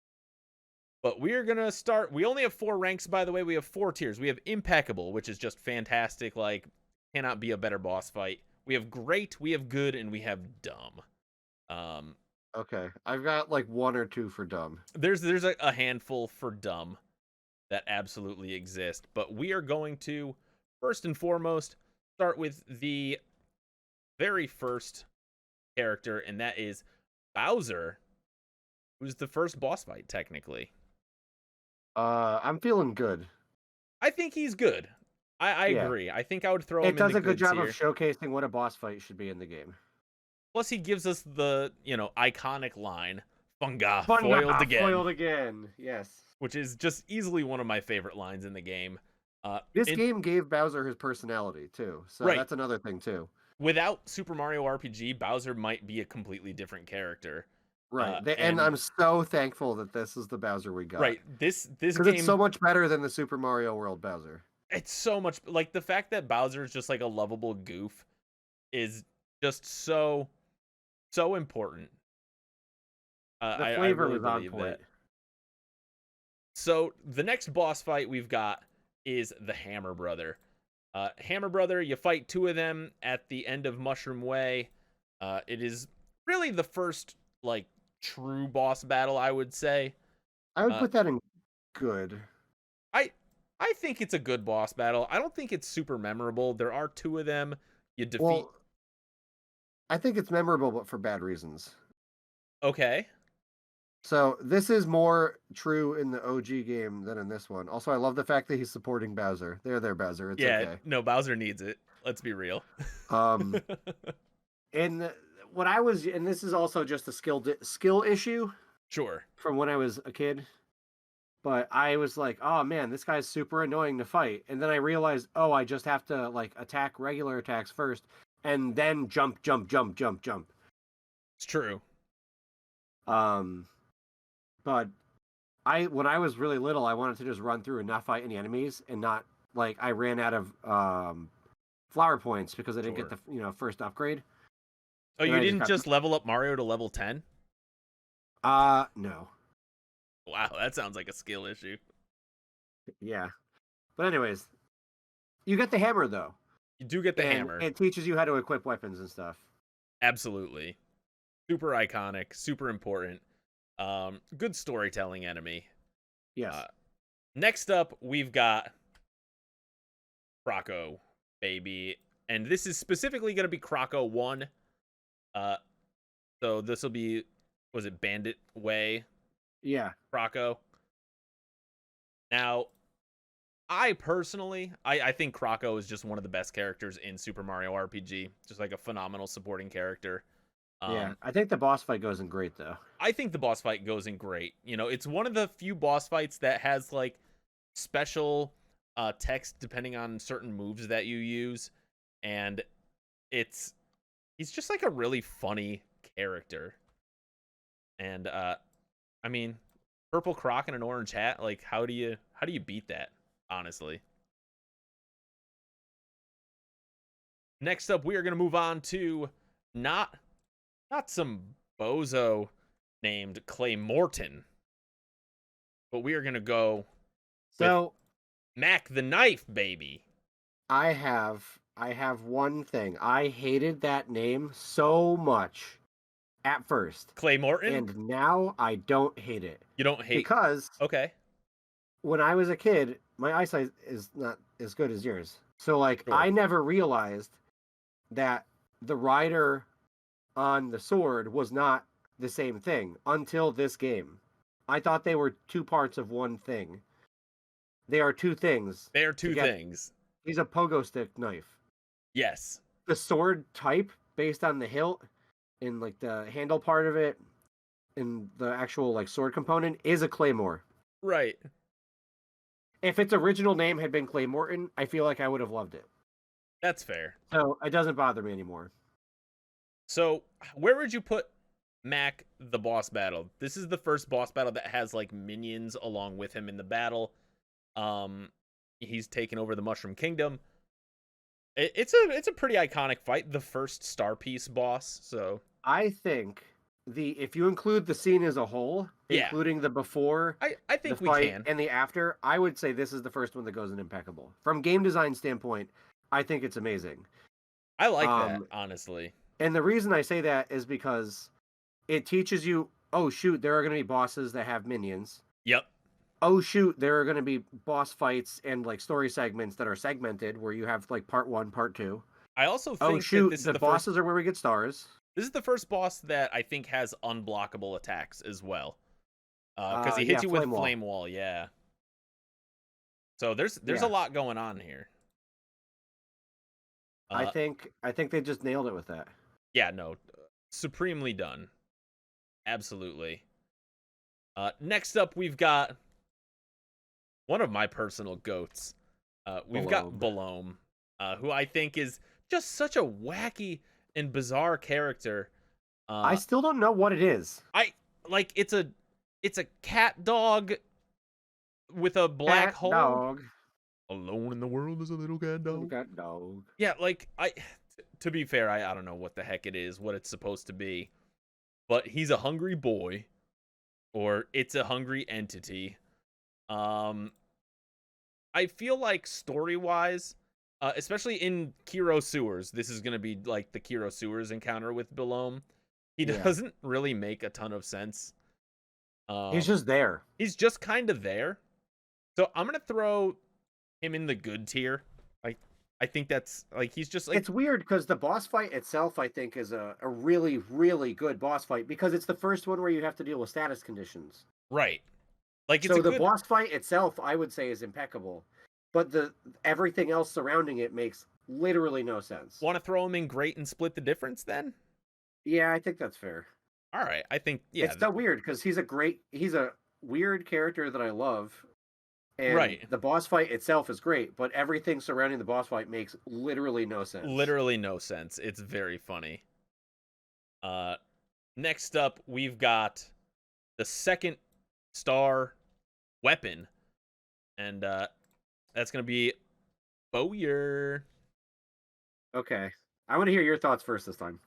But we are going to start. We only have 4 ranks, by the way. We have 4 tiers. We have Impeccable, which is just fantastic. Like, cannot be a better boss fight. We have Great, we have Good, and we have Dumb. Okay. I've got like 1 or 2 for dumb. There's a handful for Dumb that absolutely exist. But we are going to, first and foremost, start with the very first character, and that is Bowser, who's the first boss fight, technically. I'm feeling good. I think he's good. I agree. I think I would throw him in the It does a good job tier. of showcasing what a boss fight should be in the game. Plus, he gives us the, iconic line, Funga, foiled again. Foiled again, yes. Which is just easily one of my favorite lines in the game. This game gave Bowser his personality, too. So that's another thing, too. Without Super Mario RPG, Bowser might be a completely different character. Right, and I'm so thankful that this is the Bowser we got. Right, this game... Because it's so much better than the Super Mario World Bowser. It's so much... Like, the fact that Bowser is just like a lovable goof is just so important. The flavor really was on believe point. that. So, the next boss fight we've got is the Hammer Brother. Hammer Brother, you fight 2 of them at the end of Mushroom Way. It is really the first, like, true boss battle, I would say. I would put that in good. I think it's a good boss battle. I don't think it's super memorable. There are 2 of them. You defeat... Well, I think it's memorable, but for bad reasons. Okay. So this is more true in the OG game than in this one. Also, I love the fact that he's supporting Bowser. There, Bowser. It's okay. No, Bowser needs it. Let's be real. And what I was, and this is also just a skill issue. Sure. From when I was a kid. But I was like, oh man, this guy's super annoying to fight. And then I realized, oh, I just have to like attack regular attacks first and then jump. It's true. But when I was really little, I wanted to just run through and not fight any enemies and not like I ran out of flower points because I didn't get the first upgrade. Oh, you didn't just level up Mario to level 10? No. Wow, that sounds like a skill issue. Yeah. But anyways, you get the hammer though. You do get the hammer. It teaches you how to equip weapons and stuff. Absolutely. Super iconic, super important. Good storytelling enemy. Yes. Next up, we've got Croco, baby. And this is specifically going to be Croco 1. So this will be, was it Bandit Way? Yeah. Croco. Now, I personally, I think Croco is just one of the best characters in Super Mario RPG. Just like a phenomenal supporting character. Yeah, I think the boss fight goes in great, though. I think the boss fight goes in great. It's one of the few boss fights that has, like, special text depending on certain moves that you use. And he's just, like, a really funny character. And, I mean, purple croc and an orange hat, like, how do you beat that, honestly? Next up, we are going to move on to not some bozo named Clay Morton, but we are going to go with Mac the Knife, baby. I have one thing. I hated that name so much at first. Clay Morton? And now I don't hate it. You don't hate? Because okay, when I was a kid, my eyesight is not as good as yours. So, like, sure. I never realized that the rider on the sword was not the same thing until this game. I thought they were 2 parts of one thing. They are 2 things. They are 2 things. He's a pogo stick knife. Yes. The sword type, based on the hilt and like the handle part of it, and the actual like sword component, is a claymore. Right. If its original name had been Clay Morton, I feel like I would have loved it. That's fair. So it doesn't bother me anymore. So, where would you put Mac the boss battle? This is the first boss battle that has like minions along with him in the battle. He's taken over the Mushroom Kingdom. It's a pretty iconic fight. The first Star Piece boss. So I think if you include the scene as a whole, yeah, including the before, I the think we fight, can. and the after, I would say this is the first one that goes in impeccable. From game design standpoint, I think it's amazing. I like that Um, honestly. and the reason I say that is because it teaches you, oh shoot, there are going to be bosses that have minions. Yep. Oh shoot, there are going to be boss fights and like story segments that are segmented where you have like part 1, part 2. I also Oh think that shoot, the bosses are where we get stars. this is the first boss that I think has unblockable attacks as well. Because he hits Yeah, you with flame wall. flame wall, yeah. So there's Yeah. a lot going on here. I think they just nailed it with that. Yeah, no, supremely done. Absolutely. Next up, we've got one of my personal goats. We've got Balome, who I think is just such a wacky and bizarre character. I still don't know what it is. It's a cat dog with a black Cat hole. dog. Alone in the world is a little cat dog. Cat dog. Yeah, to be fair, I don't know what the heck it is, what it's supposed to be. But he's a hungry boy, or it's a hungry entity. I feel like story-wise, especially in Kiro Sewers, this is going to be like the Kiro Sewers encounter with Balome. He doesn't really make a ton of sense. He's just there. He's just kind of there. So I'm going to throw him in the good tier. I think that's like he's just like it's weird because the boss fight itself, I think, is a really, really good boss fight because it's the first one where you have to deal with status conditions. Right. Like so the boss fight itself, I would say, is impeccable, but everything else surrounding it makes literally no sense. Want to throw him in great and split the difference then? Yeah, I think that's fair. All right, I think it's so weird because he's a weird character that I love. And the boss fight itself is great, but everything surrounding the boss fight makes literally no sense. Literally no sense. It's very funny. Next up, we've got the second star weapon, and that's going to be Bowyer. Okay. I want to hear your thoughts first this time.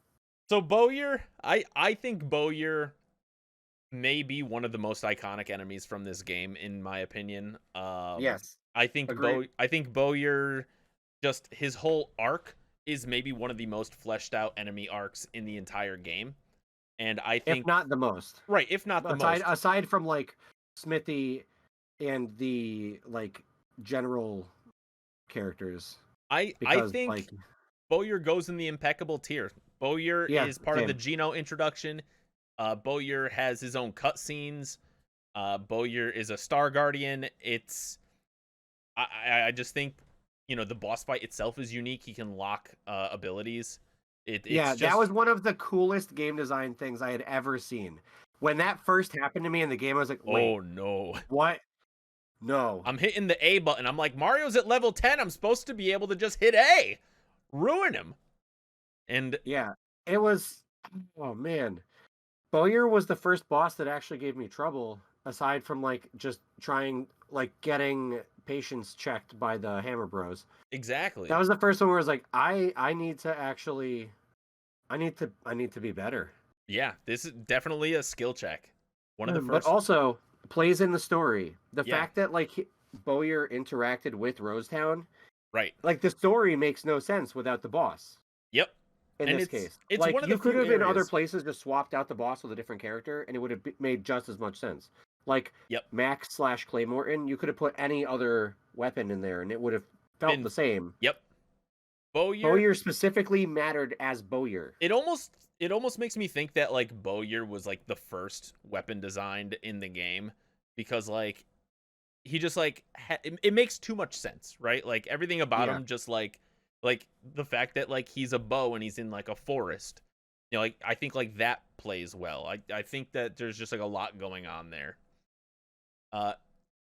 So Bowyer, I think Bowyer may be one of the most iconic enemies from this game, in my opinion. Yes. I think Bowyer, just his whole arc is maybe one of the most fleshed out enemy arcs in the entire game. And I think if not the most. Right, if not the most. Aside from like Smithy and the like general characters. I think Bowyer goes in the impeccable tier. Bowyer is part of the Geno introduction. Bowyer has his own cutscenes. Bowyer is a Star Guardian. I just think, the boss fight itself is unique. He can lock abilities. That was one of the coolest game design things I had ever seen. When that first happened to me in the game, I was like, wait, oh no. What? No. I'm hitting the A button. I'm like, Mario's at level 10. I'm supposed to be able to just hit A. Ruin him. And yeah, it was, oh man. Bowyer was the first boss that actually gave me trouble, aside from like just getting patience checked by the Hammer Bros. Exactly. That was the first one where I was like, I need to be better. Yeah, this is definitely a skill check. One of the first. But also plays in the story. The fact that Bowyer interacted with Rosetown, right? Like the story makes no sense without the boss. Yep. In this case, it's one of the you could have in other places just swapped out the boss with a different character, and it would have made just as much sense. Like Max / Claymorton, you could have put any other weapon in there, and it would have felt the same. Yep. Bowyer specifically mattered as Bowyer. It almost makes me think that Bowyer was the first weapon designed in the game, because he just it makes too much sense, right? Like everything about him just like the fact that he's a bow and he's in a forest, I think that plays well. I think that there's just a lot going on there.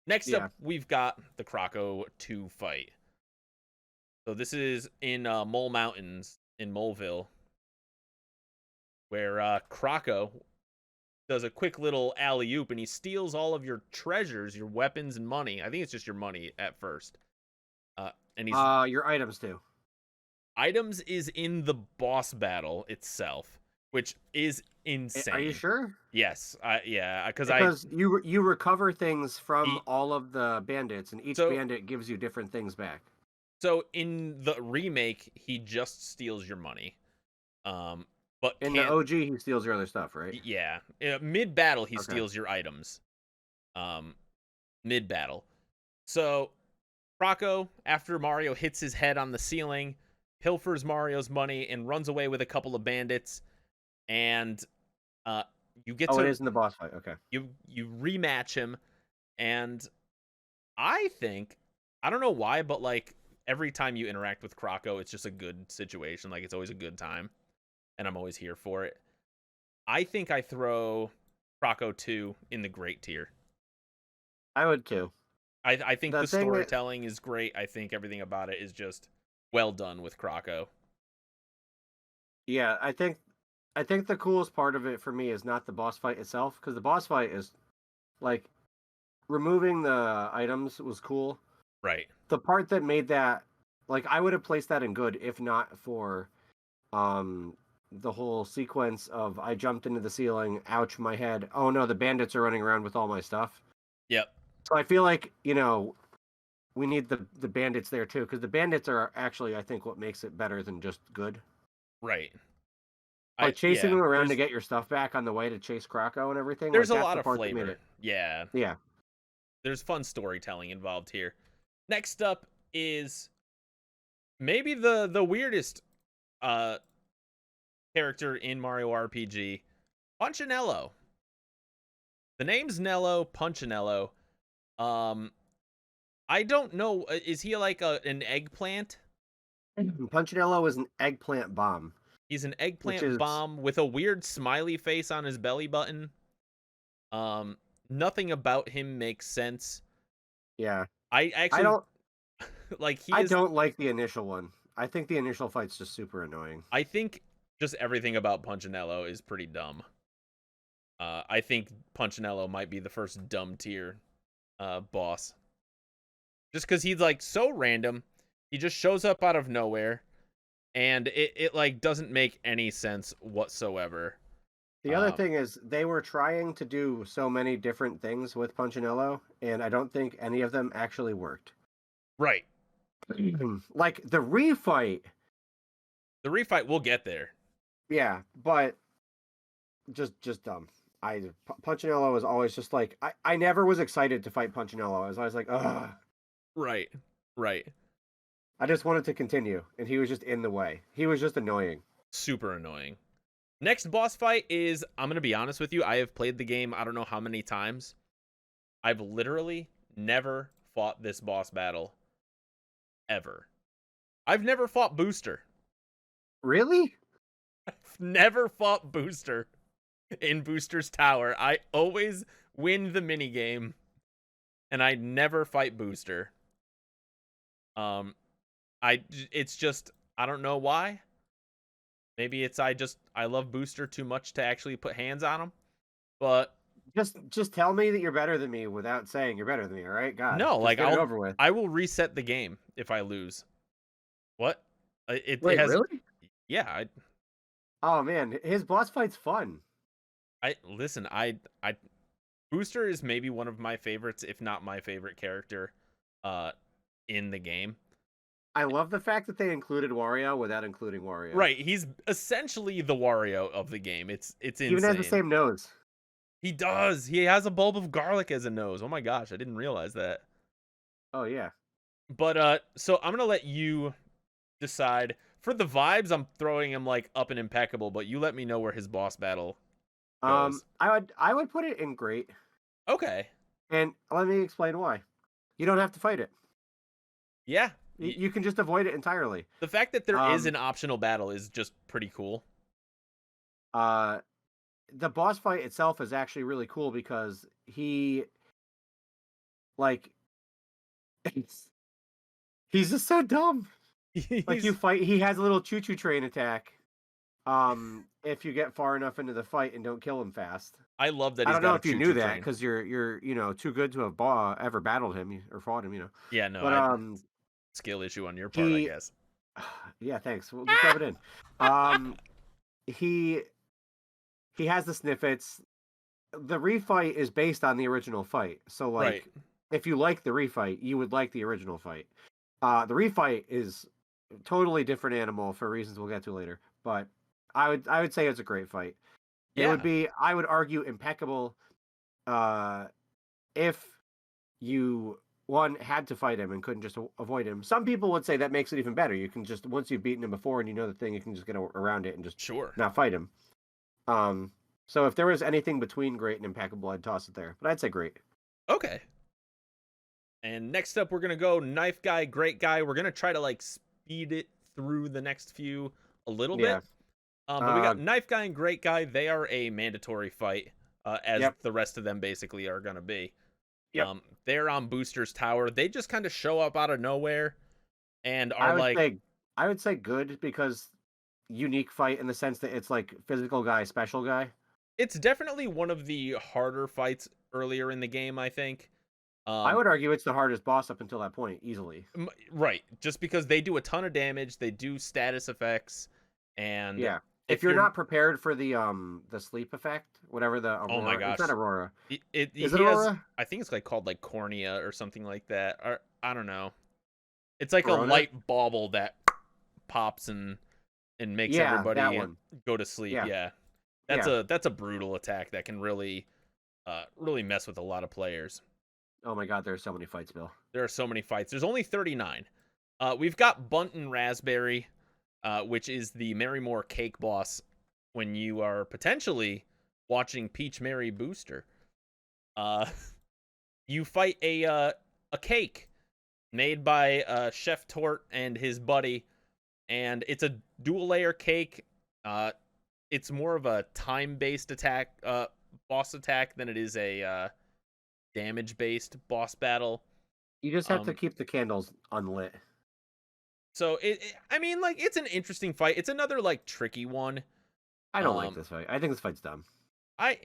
Next up, we've got the Croco 2 fight. So this is in Mole Mountains in Moleville, where Croco does a quick little alley-oop and he steals all of your treasures, your weapons and money. I think it's just your money at first. And he's your items too. Items is in the boss battle itself, which is insane. Are you sure? Yes. Yeah, Because you recover things from He- all of the bandits, and each So- bandit gives you different things back. So in the remake, he just steals your money. But In the OG, he steals your other stuff, right? Yeah. Mid battle, he Okay. steals your items. Mid battle. So Croco, after Mario hits his head on the ceiling, pilfers Mario's money and runs away with a couple of bandits. And you get to it is in the boss fight. Okay. you rematch him, and I think, I don't know why, but like every time you interact with Croco, it's just a good situation. Like, it's always a good time, and I'm always here for it. I think I throw Croco 2 in the great tier. I would too. I think the storytelling is great. I think everything about it is just well done with Croco. Yeah, I think the coolest part of it for me is not the boss fight itself, because the boss fight is like removing the items was cool. Right. The part that made that, like, I would have placed that in good if not for the whole sequence of I jumped into the ceiling, ouch, my head. Oh no, the bandits are running around with all my stuff. Yep. So I feel like, we need the bandits there too, because the bandits are actually, I think, what makes it better than just good. Right. Like chasing them around to get your stuff back on the way to chase Croco and everything. There's like, a lot of flavor. Yeah. Yeah. There's fun storytelling involved here. Next up is maybe the weirdest character in Mario RPG, Punchinello. The name's Nello, Punchinello. I don't know. Is he like an eggplant? Punchinello is an eggplant bomb. He's an eggplant bomb with a weird smiley face on his belly button. Nothing about him makes sense. Yeah. I don't like. I don't like the initial one. I think the initial fight's just super annoying. I think just everything about Punchinello is pretty dumb. I think Punchinello might be the first dumb tier boss. Just because he's like so random. He just shows up out of nowhere. And it like doesn't make any sense whatsoever. The other thing is they were trying to do so many different things with Punchinello, and I don't think any of them actually worked. Right. Like the refight. The refight, we'll get there. Yeah, but just dumb. Punchinello was always just like I never was excited to fight Punchinello. I was always like, ugh. Right. I just wanted to continue, and he was just in the way. He was just annoying. Super annoying. Next boss fight is, I'm going to be honest with you, I have played the game I don't know how many times. I've literally never fought this boss battle. Ever. I've never fought Booster. Really? I've never fought Booster in Booster's Tower. I always win the minigame, and I never fight Booster. It's just, I don't know why. Maybe it's I love Booster too much to actually put hands on him. But just tell me that you're better than me without saying you're better than me, all right? God. No, like get it over with. I will reset the game if I lose. What? Wait, really? Yeah. Oh man, his boss fight's fun. Listen, Booster is maybe one of my favorites, if not my favorite character in the game. I love the fact that they included Wario without including Wario. Right, he's essentially the Wario of the game. It's insane. He even has the same nose. He does. He has a bulb of garlic as a nose. Oh my gosh, I didn't realize that. Oh yeah. But so I'm gonna let you decide. For the vibes, I'm throwing him like up and impeccable, but you let me know where his boss battle goes. I would put it in great. Okay. And let me explain why. You don't have to fight it. Yeah. You can just avoid it entirely. The fact that there is an optional battle is just pretty cool. The boss fight itself is actually really cool because he, like, he's just so dumb. Like, you fight, he has a little choo-choo train attack. If you get far enough into the fight and don't kill him fast. I love that. I don't know if you knew that because you're too good to have ever battled him or fought him. Yeah, no. But skill issue on your part, I guess. Yeah, thanks. We'll just rub it in. Um, he has the snippets. The refight is based on the original fight, so like, Right. if you like the refight, you would like the original fight. The refight is a totally different animal for reasons we'll get to later, but I would say it's a great fight. It would Yeah. be, I would argue, impeccable if you had to fight him and couldn't just avoid him. Some people would say that makes it even better. You can just, once you've beaten him before and you know the thing, you can just get around it and just Sure. not fight him. So if there was anything between great and impeccable, I'd toss it there. But I'd say great. Okay. And next up, we're gonna go Knife Guy, Great Guy. We're gonna try to like speed it through the next few a little Yeah. bit. But we got Knife Guy and Great Guy. They are a mandatory fight, as Yep. the rest of them basically are gonna be. Yep. They're on Booster's Tower. They just kind of show up out of nowhere, and are I would say good, because unique fight in the sense that it's like physical guy, special guy. It's definitely one of the harder fights earlier in the game, I think. I would argue it's the hardest boss up until that point, easily. Right, just because they do a ton of damage, they do status effects, and Yeah. If you're not prepared for the sleep effect, whatever the Aurora, oh my gosh, it's not Aurora. Is it Aurora? I think it's like called like cornea or something like that. Or I don't know. It's like Corona? a light bauble that pops and makes Yeah, everybody that one. go to sleep. Yeah. Yeah. That's a brutal attack that can really really mess with a lot of players. Oh my god, there are so many fights, Bill. There are so many fights. There's only 39. We've got Bunt and Raspberry, which is the Marymore cake boss when you are potentially watching Peach Mary Booster. You fight a cake made by Chef Tort and his buddy, and it's a dual layer cake. It's more of a time-based attack, boss attack, than it is a damage-based boss battle. You just have to keep the candles unlit. So I mean, like, it's an interesting fight. It's another like tricky one. I don't like this fight. I think this fight's dumb. I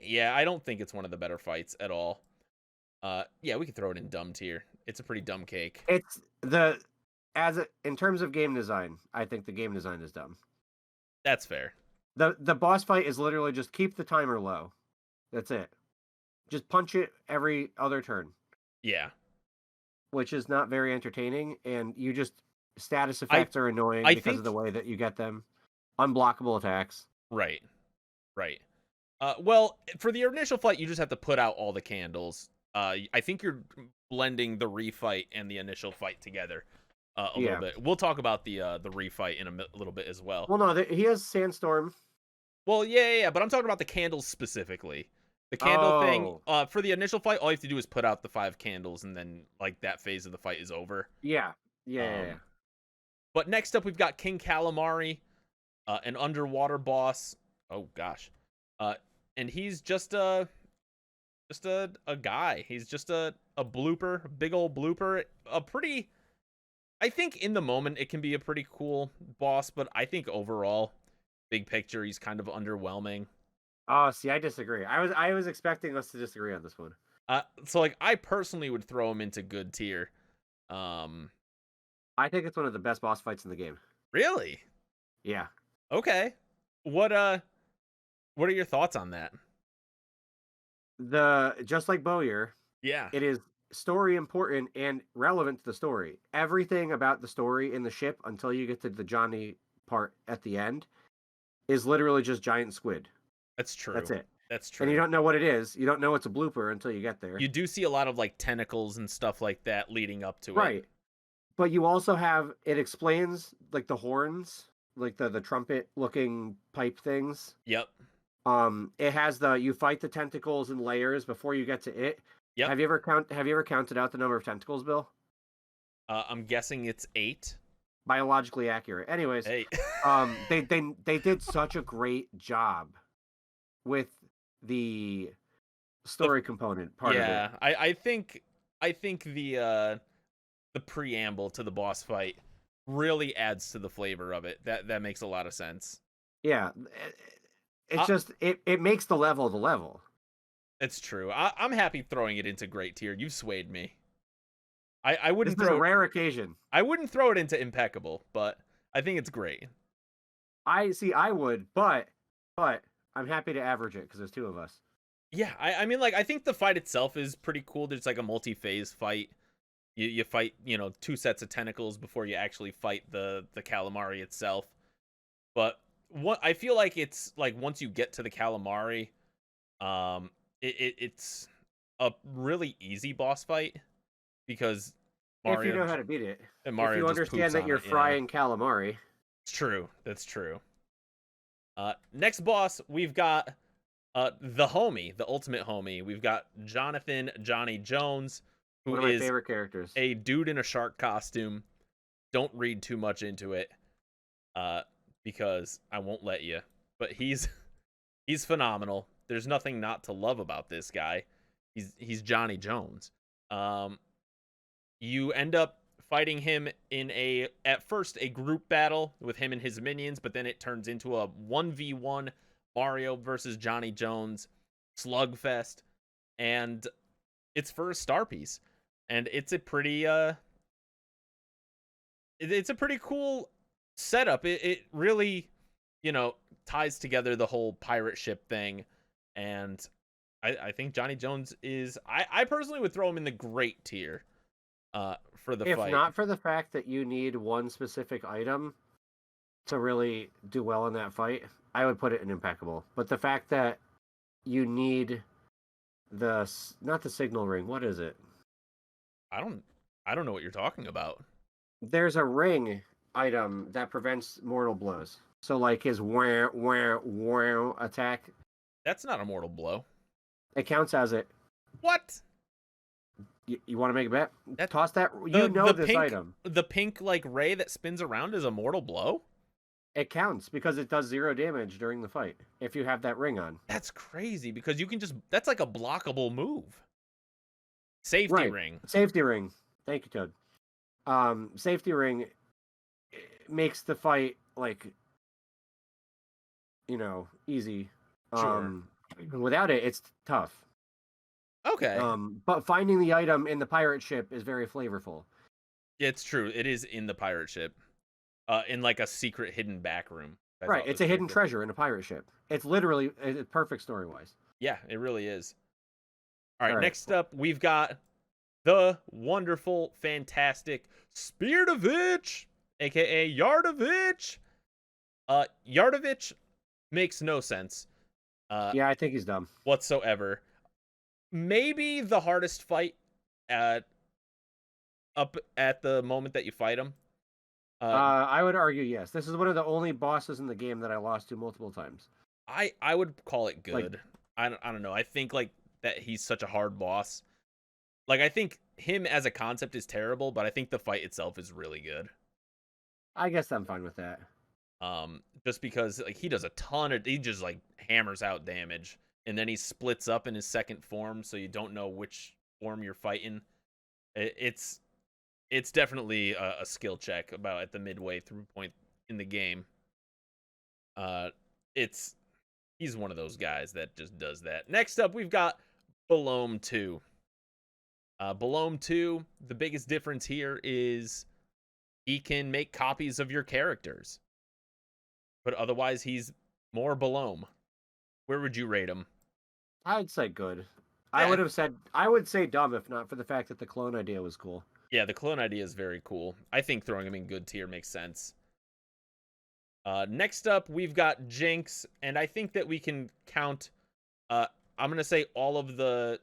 don't think it's one of the better fights at all. Yeah, we could throw it in dumb tier. It's a pretty dumb cake. It's in terms of game design, I think the game design is dumb. That's fair. The boss fight is literally just keep the timer low. That's it. Just punch it every other turn. Yeah. Which is not very entertaining, and you just status effects are annoying because of the way that you get them. Unblockable attacks. Right. Well, for the initial fight, you just have to put out all the candles. I think you're blending the refight and the initial fight together a little bit. We'll talk about the refight in a little bit as well. Well, no, he has Sandstorm. Well, yeah, but I'm talking about the candles specifically. The candle thing, for the initial fight, all you have to do is put out the 5 candles, and then like that phase of the fight is over. Yeah. But next up, we've got King Calamari, an underwater boss. Oh gosh, and he's just a guy. He's just a blooper, a big old blooper. I think in the moment it can be a pretty cool boss, but I think overall, big picture, he's kind of underwhelming. Oh, see, I disagree. I was expecting us to disagree on this one. So like, I personally would throw him into good tier. I think it's one of the best boss fights in the game. Really? Yeah. Okay. What are your thoughts on that? Just like Bowyer, Yeah. it is story important and relevant to the story. Everything about the story in the ship until you get to the Johnny part at the end is literally just giant squid. That's true. That's it. That's true. And you don't know what it is. You don't know it's a blooper until you get there. You do see a lot of like tentacles and stuff like that leading up to it. Right. But you also have, it explains like the horns, like the trumpet looking pipe things. Yep. It has you fight the tentacles in layers before you get to it. Yep. Have you ever counted out the number of tentacles, Bill? I'm guessing it's 8. Biologically accurate. Anyways, Hey. they did such a great job with the story component part of it. Yeah, I think the preamble to the boss fight really adds to the flavor of it. That makes a lot of sense. Yeah. It's just it makes the level. It's true. I'm happy throwing it into great tier. You've swayed me. I wouldn't This is a rare occasion. I wouldn't throw it into impeccable, but I think it's great. I would, but I'm happy to average it because there's two of us. Yeah, I mean, like, I think the fight itself is pretty cool. There's like a multi-phase fight. You fight, two sets of tentacles before you actually fight the calamari itself. But what I feel like it's like once you get to the calamari, it's a really easy boss fight because Mario, if you know how to beat it, and Mario if you just understand poops that on you're it, frying calamari. It's true. That's true. Next boss, we've got the homie, the ultimate homie. We've got Jonathan Johnny Jones, who One of my is favorite characters. a dude in a shark costume. Don't read too much into it, because I won't let you. But he's phenomenal. There's nothing not to love about this guy. He's Johnny Jones. You end up fighting him in at first a group battle with him and his minions, but then it turns into a 1v1 Mario versus Johnny Jones slugfest, and it's for a star piece, and it's a pretty it's a pretty cool setup. It really, ties together the whole pirate ship thing, and I think Johnny Jones is I personally would throw him in the great tier for the fight. If not for the fact that you need one specific item to really do well in that fight, I would put it in impeccable. But the fact that you need not the signal ring, what is it? I don't know what you're talking about. There's a ring item that prevents mortal blows. So like his wah attack, That's not a mortal blow. it counts as it. What? You want to make a bet? That- Toss that. The This pink, item. The pink like ray that spins around is a mortal blow? It counts because it does 0 damage during the fight if you have that ring on. That's crazy because you can that's like a blockable move. Safety Right. ring. Safety ring. Thank you, Toad. Safety ring makes the fight like easy. Sure. Without it, it's tough. Okay. But finding the item in the pirate ship is very flavorful. It's true. It is in the pirate ship. In like a secret hidden back room. Right, it's a hidden treasure in a pirate ship. It's literally it's perfect story-wise. Yeah, it really is. All right, All right. next up, we've got the wonderful, fantastic Spiridovich, aka Yardovich. Yardovich makes no sense. Yeah, I think he's dumb. Whatsoever. Maybe the hardest fight up at the moment that you fight him. I would argue yes. This is one of the only bosses in the game that I lost to multiple times. I would call it good. Like- I don't know. I think like that he's such a hard boss. Like I think him as a concept is terrible, but I think the fight itself is really good. I guess I'm fine with that. Just because like he just like hammers out damage, and then he splits up in his second form, so you don't know which form you're fighting. It's definitely a skill check about at the midway through point in the game. He's one of those guys that just does that. Next up, we've got Balome 2. Balome 2, the biggest difference here is he can make copies of your characters. But otherwise, he's more Balome. Where would you rate him? I'd say good. Yeah. I would say dumb if not for the fact that the clone idea was cool. Yeah, the clone idea is very cool. I think throwing him in good tier makes sense. Next up, we've got Jinx, and I think that we can count, I'm going to say all of the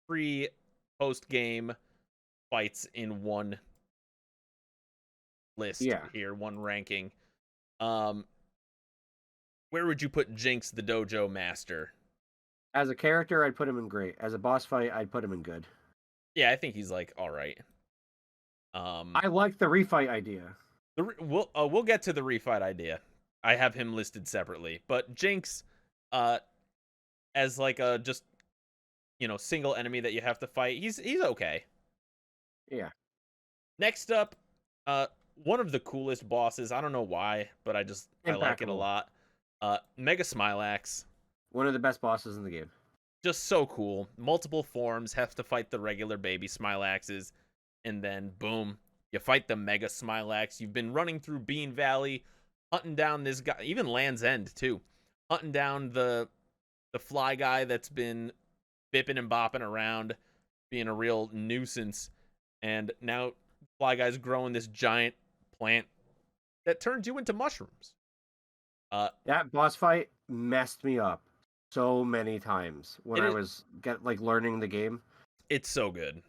pre-post-game fights in one list here, one ranking. Where would you put Jinx, the dojo master? As a character, I'd put him in great. As a boss fight, I'd put him in good. Yeah, I think he's like all right. I like the refight idea. We'll get to the refight idea. I have him listed separately, but Jinx, as like a just single enemy that you have to fight, he's okay. Yeah. Next up, one of the coolest bosses. I don't know why, but I like it a lot. Mega Smilax. One of the best bosses in the game. Just so cool. Multiple forms, have to fight the regular baby Smilaxes, and then boom, You fight the Mega Smilax. You've been running through Bean Valley, hunting down this guy, even Land's End too, hunting down the fly guy that's been bipping and bopping around, being a real nuisance. And now Fly Guy's growing this giant plant that turns you into mushrooms. That boss fight messed me up so many times when I was learning the game. It's so good.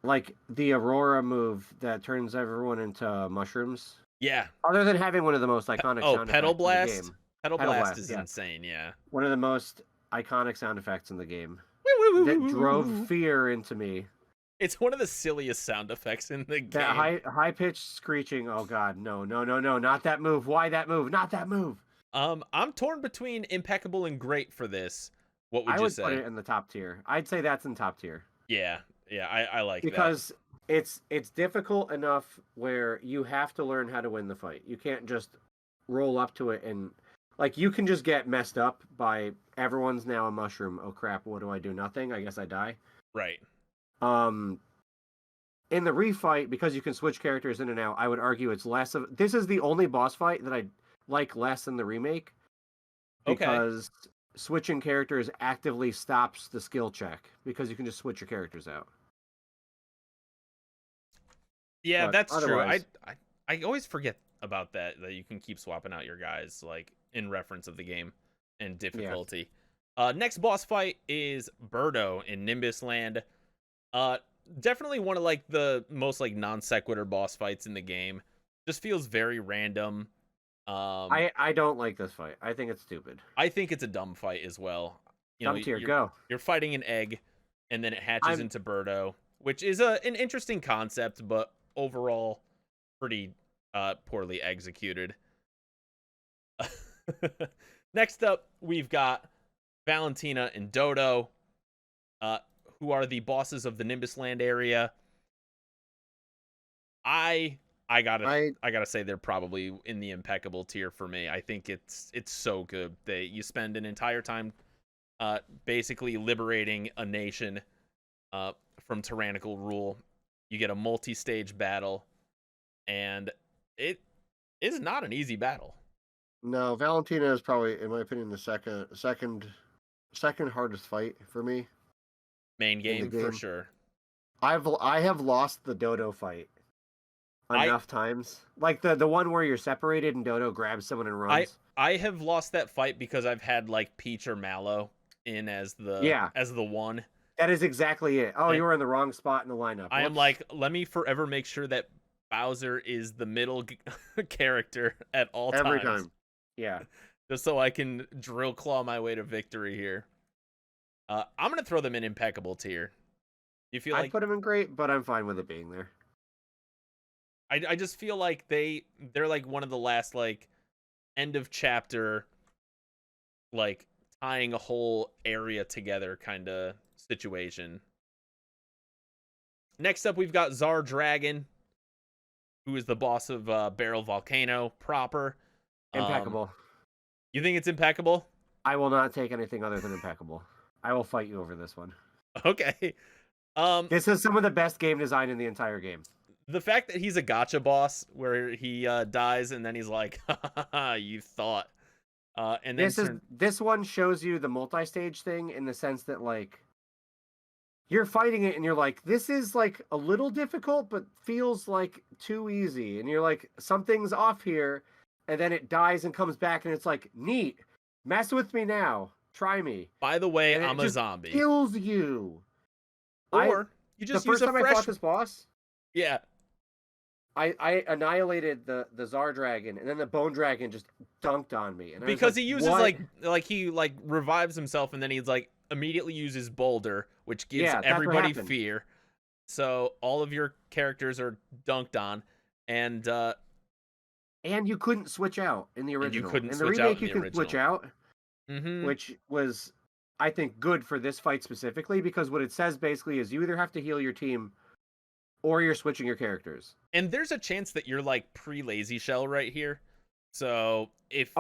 Like the Aurora move that turns everyone into mushrooms. Yeah. Other than having one of the most iconic sound Pedal effects Blast. in the game. Pedal Blast is insane, yeah. One of the most iconic sound effects in the game. That drove fear into me. It's one of the silliest sound effects in the game. That high pitched screeching. Oh god, no, not that move. Why that move? Not that move. I'm torn between impeccable and great for this. What would you say? I would put it in the top tier. I'd say that's in top tier. Yeah, I like because that. Because it's difficult enough where you have to learn how to win the fight. You can't just roll up to it and you can just get messed up by everyone's now a mushroom. Oh crap, what do I do? Nothing. I guess I die. Right. In the refight, because you can switch characters in and out, I would argue it's less of. This is the only boss fight that I like less than the remake. Because switching characters actively stops the skill check because you can just switch your characters out. Yeah, but that's true. I always forget about that you can keep swapping out your guys in reference of the game and difficulty. Yeah. Next boss fight is Birdo in Nimbus Land. Definitely one of the most non sequitur boss fights in the game. Just feels very random. I don't like this fight. I think it's stupid. I think it's a dumb fight as well. Dumb tier, go. You're fighting an egg, and then it hatches into Birdo, which is an interesting concept, but overall pretty poorly executed. Next up, we've got Valentina and Dodo, who are the bosses of the Nimbus Land area. I gotta say they're probably in the impeccable tier for me. I think it's so good. You spend an entire time basically liberating a nation from tyrannical rule. You get a multi-stage battle, and it is not an easy battle. No, Valentina is probably, in my opinion, the second hardest fight for me. Main game for sure. I have lost the Dodo fight enough times. Like the one where you're separated and Dodo grabs someone and runs. I have lost that fight because I've had Peach or Mallow in as the one. That is exactly it. Oh, you were in the wrong spot in the lineup. I am let me forever make sure that Bowser is the middle character at all times. Every time. Yeah. Just so I can drill claw my way to victory here. I'm going to throw them in impeccable tier. You feel I put them in great, but I'm fine with it being there. I just feel like they're one of the last end of chapter tying a whole area together kind of situation. Next up, we've got Czar Dragon, who is the boss of Barrel Volcano proper. Impeccable. You think it's impeccable? I will not take anything other than impeccable. I will fight you over this one. Okay. This is some of the best game design in the entire game. The fact that he's a gacha boss where he dies and then he's like, ha, ha, ha, you thought. And then this one shows you the multi-stage thing in the sense that you're fighting it and you're like, this is a little difficult but feels too easy, and you're like, something's off here, and then it dies and comes back and it's neat, mess with me now, try me. By the way, I'm a zombie. Kills you. Or you just the use first time I fought this boss. Yeah. I annihilated the Czar Dragon, and then the Bone Dragon just dunked on me. And because he uses he revives himself, and then he's immediately uses Boulder, which gives everybody fear. So all of your characters are dunked on, and you couldn't switch out in the original. You couldn't in switch the remake, out in you the could switch out, which was, I think, good for this fight specifically, because what it says basically is you either have to heal your team or you're switching your characters. And there's a chance that you're pre-lazy shell right here. So if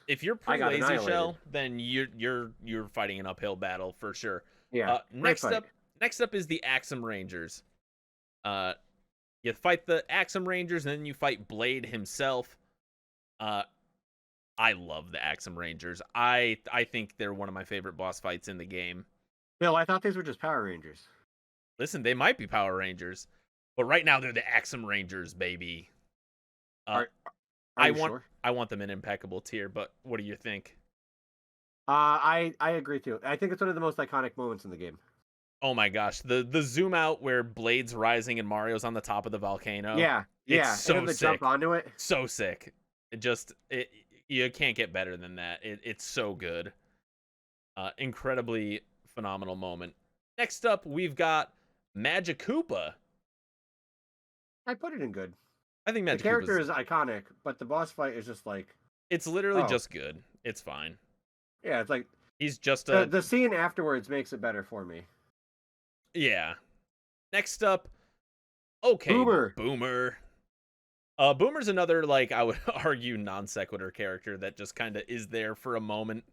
if you're pre-lazy shell, then you're fighting an uphill battle for sure. Yeah. Next up is the Axum Rangers. You fight the Axum Rangers, and then you fight Blade himself. I love the Axum Rangers. I think they're one of my favorite boss fights in the game. Bill, I thought these were just Power Rangers. Listen, they might be Power Rangers, but right now they're the Axum Rangers, baby. Are I you want sure? I want them in impeccable tier, but what do you think? I agree too. I think it's one of the most iconic moments in the game. Oh my gosh, the zoom out where Blade's rising and Mario's on the top of the volcano. Yeah, It's yeah. so and then sick. jump onto it. So sick. You can't get better than that. It's so good. Incredibly phenomenal moment. Next up, we've got Magikoopa. I put it in good. I think The character Magikoopa's... is iconic, but the boss fight is just like, It's literally Oh. just good. It's fine. yeah, it's like He's just the scene afterwards makes it better for me. Yeah. Next up, okay, Boomer. Boomer. Boomer's another, like, I would argue, non sequitur character that just kind of is there for a moment.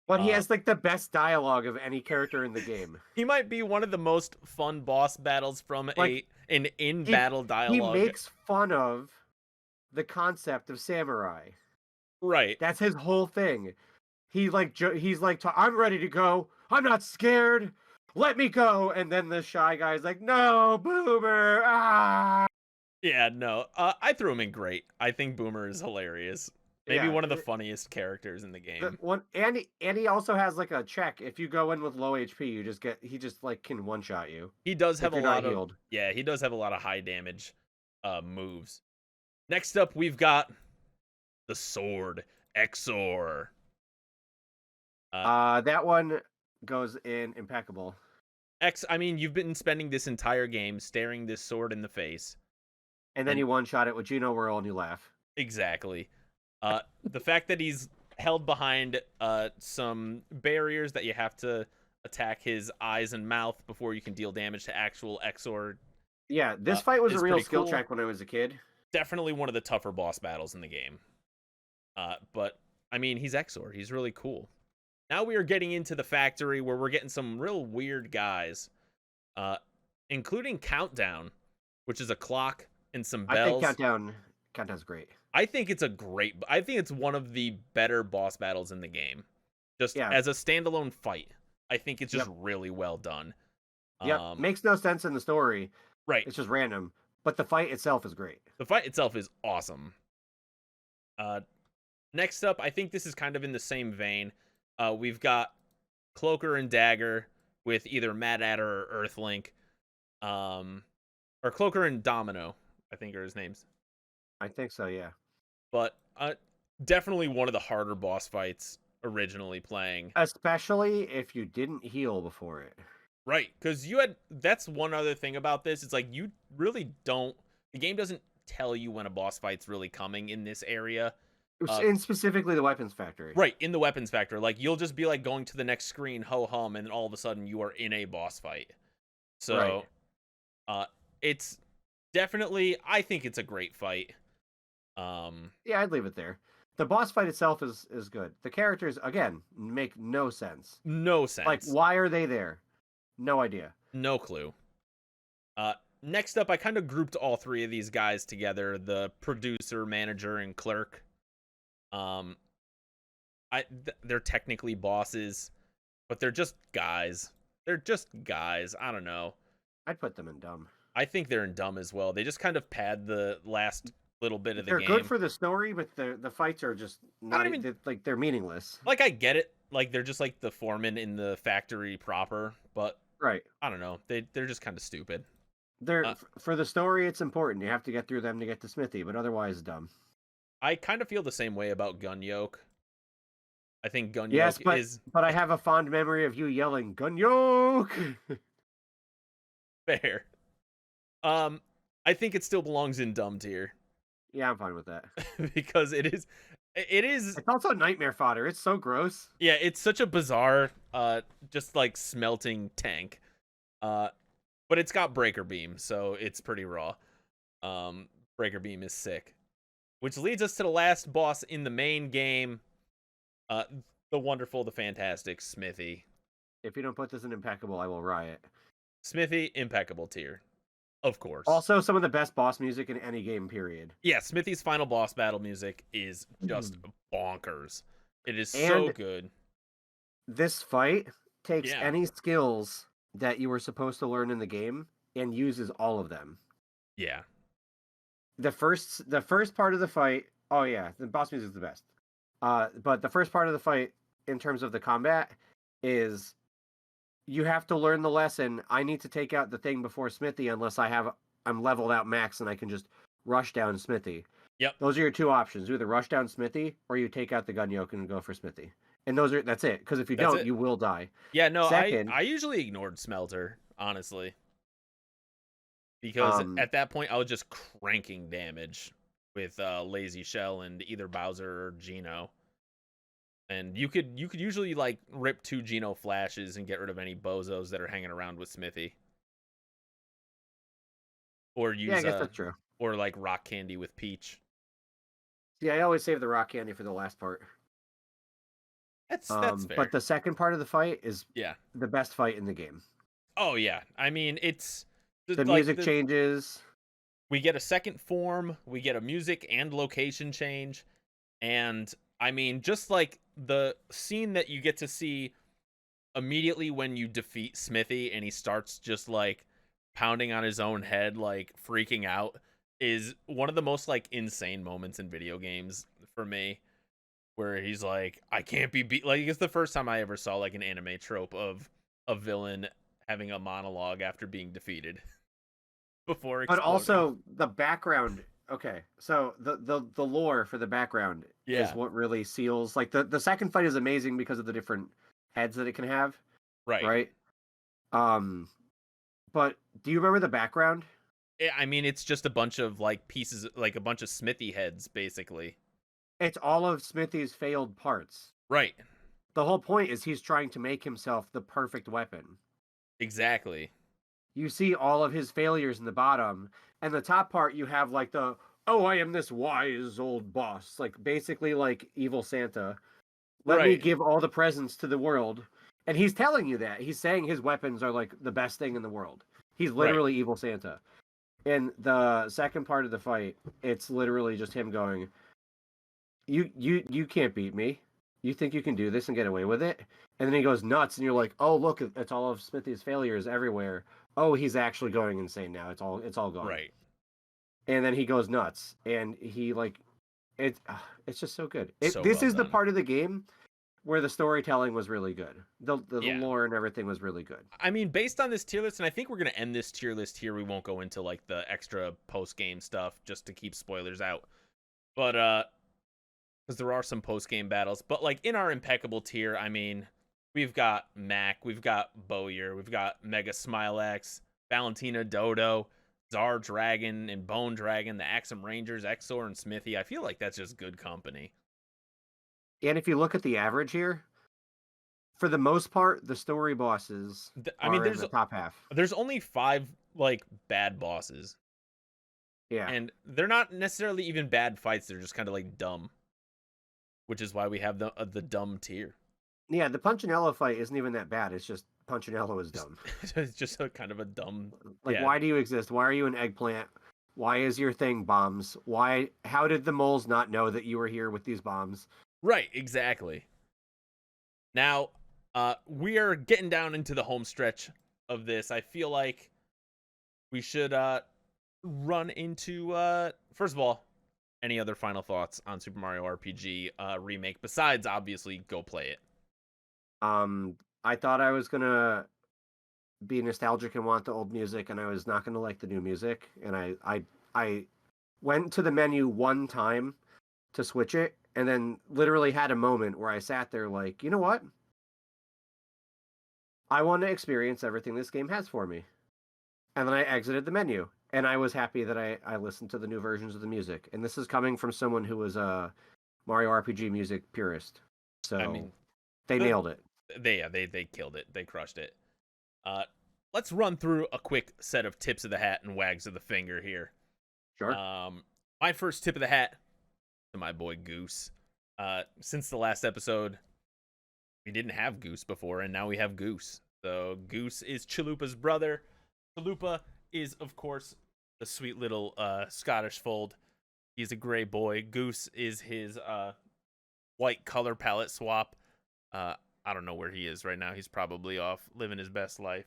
But he has like the best dialogue of any character in the game. He might be one of the most fun boss battles from Like, an in-battle He dialogue. makes fun of the concept of samurai. Right. That's his whole thing. He's like, I'm ready to go. I'm not scared. Let me go. And then the shy guy's like, no, Boomer. Ah. Yeah, no. I threw him in great. I think Boomer is hilarious. Maybe Yeah, one of the funniest characters in the game. And he also has like a check. If you go in with low HP, he just like can one shot you. He does have a you're not lot of healed. Yeah, he does have a lot of high damage moves. Next up, we've got the Sword Exor. That one goes in impeccable. I mean, you've been spending this entire game staring this sword in the face. And then you one shot it with Gino Whirl and you laugh. Exactly. The fact that he's held behind some barriers that you have to attack his eyes and mouth before you can deal damage to actual Exor. Yeah, this fight was a it's real pretty skill cool. check when I was a kid. Definitely one of the tougher boss battles in the game. But, I mean, he's Exor. He's really cool. Now we are getting into the factory where we're getting some real weird guys, including Countdown, which is a clock and some bells. I think Countdown's great. I think it's one of the better boss battles in the game. Just as a standalone fight, I think it's just really well done. Yep, makes no sense in the story. Right. It's just random. But the fight itself is great. The fight itself is awesome. Next up, I think this is kind of in the same vein. We've got Cloaker and Dagger with either Mad Hatter or Earthlink. Or Cloaker and Domino, I think are his names. I think so, yeah. But definitely one of the harder boss fights originally playing. Especially if you didn't heal before it. Right, because that's one other thing about this. It's like you really don't. The game doesn't tell you when a boss fight's really coming in this area. In specifically the weapons factory. Right, in the weapons factory. Like, you'll just be like going to the next screen, ho-hum, and then all of a sudden you are in a boss fight. So, it's definitely, I think it's a great fight. Yeah, I'd leave it there. The boss fight itself is good. The characters, again, make no sense. No sense. Like, why are they there? No idea. No clue. Next up, I kind of grouped all three of these guys together: the producer, manager, and clerk. They're technically bosses, but they're just guys. They're just guys. I don't know. I'd put them in dumb. I think they're in dumb as well. They just kind of pad the last little bit of the game. They're good for the story, but the fights are just not they're meaningless. Like, I get it. Like, they're just like the foreman in the factory proper, but right. I don't know. They're just kind of stupid. They're for the story, it's important. You have to get through them to get to Smithy, but otherwise, dumb. I kind of feel the same way about Gun Yoke. I think Gun Yes, Yoke is... but I have a fond memory of you yelling, Gun Yoke! Fair. I think it still belongs in dumb tier. Yeah, I'm fine with that. Because it is... It's also nightmare fodder. It's so gross. Yeah, it's such a bizarre, just like smelting tank. But it's got Breaker Beam, so it's pretty raw. Breaker Beam is sick. Which leads us to the last boss in the main game. The wonderful, the fantastic Smithy. If you don't put this in impeccable, I will riot. Smithy, impeccable tier. Of course. Also, some of the best boss music in any game, period. Yeah, Smithy's final boss battle music is just bonkers. It is so And good. this fight takes Yeah. any skills that you were supposed to learn in the game and uses all of them. Yeah. The first part of the fight, oh yeah, the boss music is the best. But the first part of the fight, in terms of the combat, is you have to learn the lesson. I need to take out the thing before Smithy unless I'm leveled out max and I can just rush down Smithy. Yep. Those are your two options. You either rush down Smithy or you take out the gun yoke and go for Smithy. And that's it. Because if you That's don't, it. you will die. Yeah, no, Second, I usually ignored Smelter, honestly. Because at that point I was just cranking damage with Lazy Shell and either Bowser or Geno. And you could usually like rip 2 Geno flashes and get rid of any bozos that are hanging around with Smithy. Or use yeah, I guess that's true. or like rock candy with Peach. Yeah, I always save the rock candy for the last part. That's fair. But the second part of the fight is the best fight in the game. Oh yeah. I mean, it's the music changes. We get a second form, we get a music and location change, and I mean, just like the scene that you get to see immediately when you defeat Smithy and he starts just like pounding on his own head, like freaking out, is one of the most like insane moments in video games for me, where he's like, I can't be beat. Like, it's the first time I ever saw like an anime trope of a villain having a monologue after being defeated before exploding. But also the background. Okay, so the lore for the background is what really seals. Like the second fight is amazing because of the different heads that it can have. Right. But do you remember the background? I mean, it's just a bunch of like pieces, like a bunch of Smithy heads, basically. It's all of Smithy's failed parts. Right. The whole point is he's trying to make himself the perfect weapon. Exactly. You see all of his failures in the bottom, and the top part you have like I am this wise old boss, like basically like evil Santa. Let me give all the presents to the world. And he's telling you that. He's saying his weapons are like the best thing in the world. He's literally evil Santa. In the second part of the fight, it's literally just him going, You can't beat me. You think you can do this and get away with it? And then he goes nuts, and you're like, oh, look, it's all of Smithy's failures everywhere. Oh, he's actually going insane now. It's all gone. Right. And then he goes nuts, and he like, it's just so good. This well is the done. part of the game where the storytelling was really good. The lore and everything was really good. I mean, based on this tier list, and I think we're going to end this tier list here. We won't go into like the extra post-game stuff just to keep spoilers out. But because there are some post-game battles. But like in our impeccable tier, I mean, we've got Mac, we've got Bowyer, we've got Mega Smilex, Valentina Dodo, Czar Dragon and Bone Dragon, the Axum Rangers, Exor and Smithy. I feel like that's just good company. And if you look at the average here, for the most part, the story bosses are in the top half. There's only 5 like bad bosses. Yeah. And they're not necessarily even bad fights. They're just kind of like dumb. Which is why we have the dumb tier. Yeah, the Punchinello fight isn't even that bad. It's just Punchinello is dumb. It's just a kind of a dumb. Like, why do you exist? Why are you an eggplant? Why is your thing bombs? How did the moles not know that you were here with these bombs? Right, exactly. Now, we are getting down into the home stretch of this. I feel like we should run into first of all, any other final thoughts on Super Mario RPG remake besides obviously go play it? I thought I was gonna be nostalgic and want the old music, and I was not gonna like the new music. And I went to the menu one time to switch it, and then literally had a moment where I sat there like, you know what? I want to experience everything this game has for me. And then I exited the menu, and I was happy that I listened to the new versions of the music. And this is coming from someone who was a Mario RPG music purist. So I mean, they nailed it. They killed it. They crushed it. Let's run through a quick set of tips of the hat and wags of the finger here. Sure. My first tip of the hat to my boy Goose. Since the last episode, we didn't have Goose before, and now we have Goose. So Goose is Chalupa's brother. Chalupa is, of course, the sweet little Scottish fold. He's a gray boy. Goose is his white color palette swap. I don't know where he is right now. He's probably off living his best life.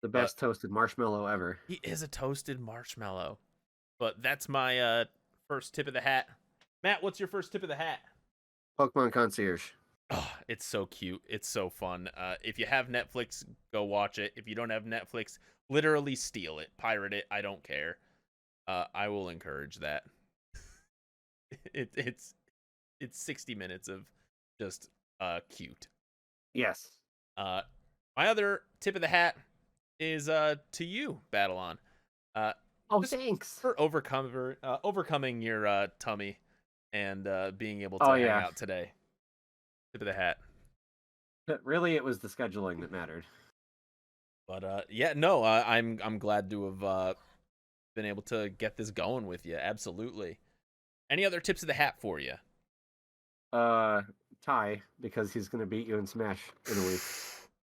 The best toasted marshmallow ever. He is a toasted marshmallow. But that's my first tip of the hat. Matt, what's your first tip of the hat? Pokemon Concierge. Oh, it's so cute. It's so fun. If you have Netflix, go watch it. If you don't have Netflix, literally steal it, pirate it. I don't care. I will encourage that. It's 60 minutes of just cute. Yes. My other tip of the hat is to you, Battlon. Thanks for overcoming your tummy and being able to hang out today. Tip of the hat. But really, it was the scheduling that mattered. But I'm glad to have been able to get this going with you. Absolutely. Any other tips of the hat for you? Ty, because he's gonna beat you in Smash in a week.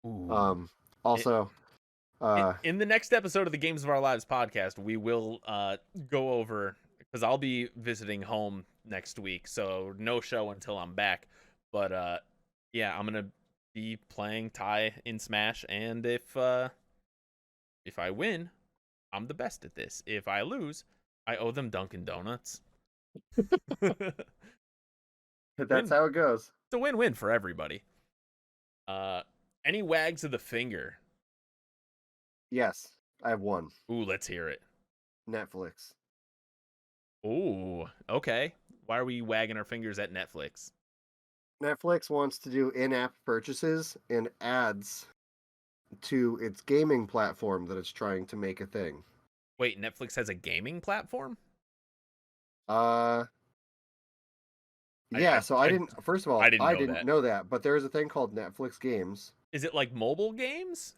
Ooh. Also, in the next episode of the Games of Our Lives podcast, we will go over, because I'll be visiting home next week, so no show until I'm back. But I'm gonna be playing Ty in Smash, and if I win, I'm the best at this. If I lose, I owe them Dunkin' Donuts. That's how it goes. It's a win-win for everybody. Any wags of the finger? Yes, I have one. Ooh, let's hear it. Netflix. Ooh, okay. Why are we wagging our fingers at Netflix? Netflix wants to do in-app purchases and ads to its gaming platform that it's trying to make a thing. Wait, Netflix has a gaming platform? Yeah, I didn't know that, but there's a thing called Netflix Games. Is it like mobile games?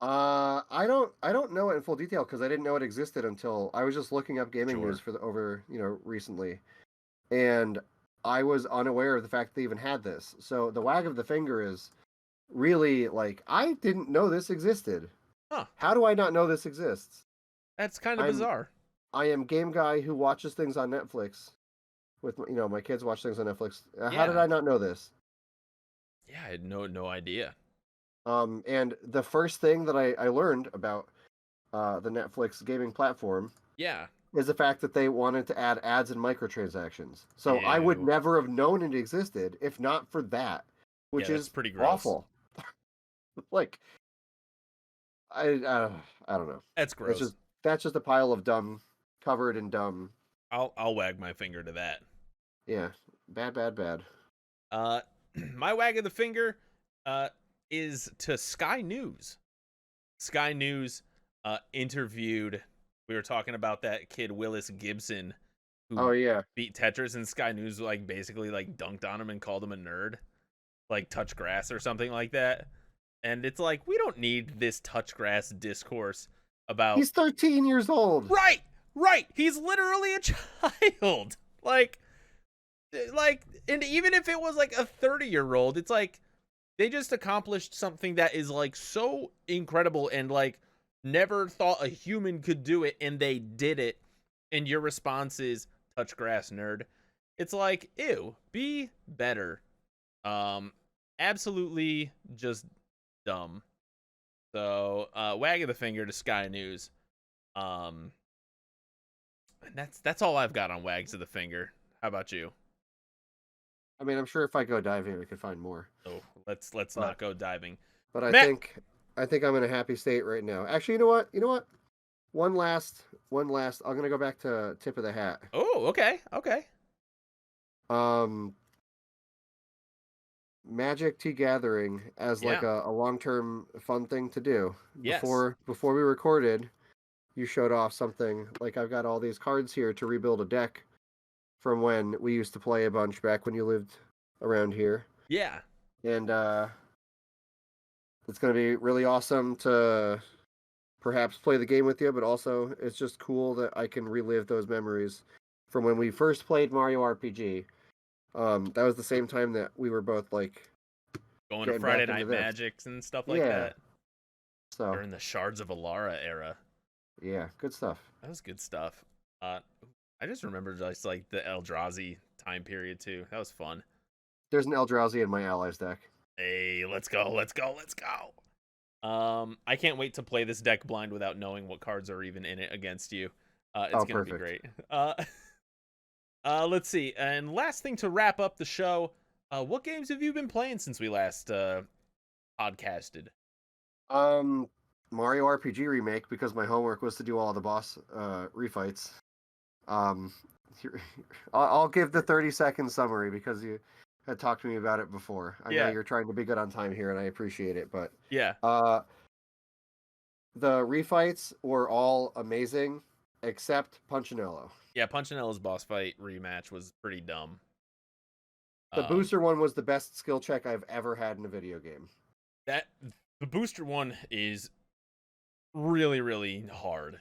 I don't know it in full detail because I didn't know it existed until I was just looking up gaming news recently, and I was unaware of the fact that they even had this. So the wag of the finger is really like, I didn't know this existed. Huh. How do I not know this exists? That's kind of bizarre. I am game guy who watches things on Netflix. With my kids watch things on Netflix. How did I not know this? Yeah, I had no idea. And the first thing that I learned about the Netflix gaming platform is the fact that they wanted to add ads and microtransactions. So I would never have known it existed if not for that, which is pretty gross. Awful. Like, I don't know. That's gross. That's just a pile of dumb, covered in dumb. I'll wag my finger to that. Yeah, bad. My wag of the finger is to Sky News. Sky News interviewed. We were talking about that kid Willis Gibson, who beat Tetris, and Sky News basically dunked on him and called him a nerd, like touch grass or something like that. And it's like, we don't need this touch grass discourse about. He's 13 years old. Right. He's literally a child. And even if it was a 30-year-old, it's like they just accomplished something that is so incredible and never thought a human could do it, and they did it. And your response is touch grass, nerd. It's like, ew, be better. Absolutely just dumb. So, wag of the finger to Sky News. And that's all I've got on wags of the finger. How about you? I mean, I'm sure if I go diving, we could find more. Oh, let's not go diving. But I think I'm in a happy state right now. Actually, you know what? One last. I'm gonna go back to tip of the hat. Oh, okay. Magic Tea Gathering as a long-term fun thing to do. Yes. Before we recorded, you showed off something. I've got all these cards here to rebuild a deck from when we used to play a bunch back when you lived around here. Yeah. And it's going to be really awesome to perhaps play the game with you, but also it's just cool that I can relive those memories from when we first played Mario RPG. That was the same time that we were both going to Friday Night Magics and stuff like that. So during the Shards of Alara era. Yeah, good stuff. That was good stuff. I just remember just like the Eldrazi time period too. That was fun. There's an Eldrazi in my allies deck. Hey, let's go, let's go, let's go. I can't wait to play this deck blind without knowing what cards are even in it against you. It's gonna be great. Let's see. And last thing to wrap up the show, what games have you been playing since we last podcasted? Mario RPG Remake, because my homework was to do all the boss refights. I'll give the 30-second summary because you had talked to me about it before. I know you're trying to be good on time here, and I appreciate it. But yeah, the refights were all amazing except Punchinello. Yeah, Punchinello's boss fight rematch was pretty dumb. The booster one was the best skill check I've ever had in a video game. The booster one is really, really hard.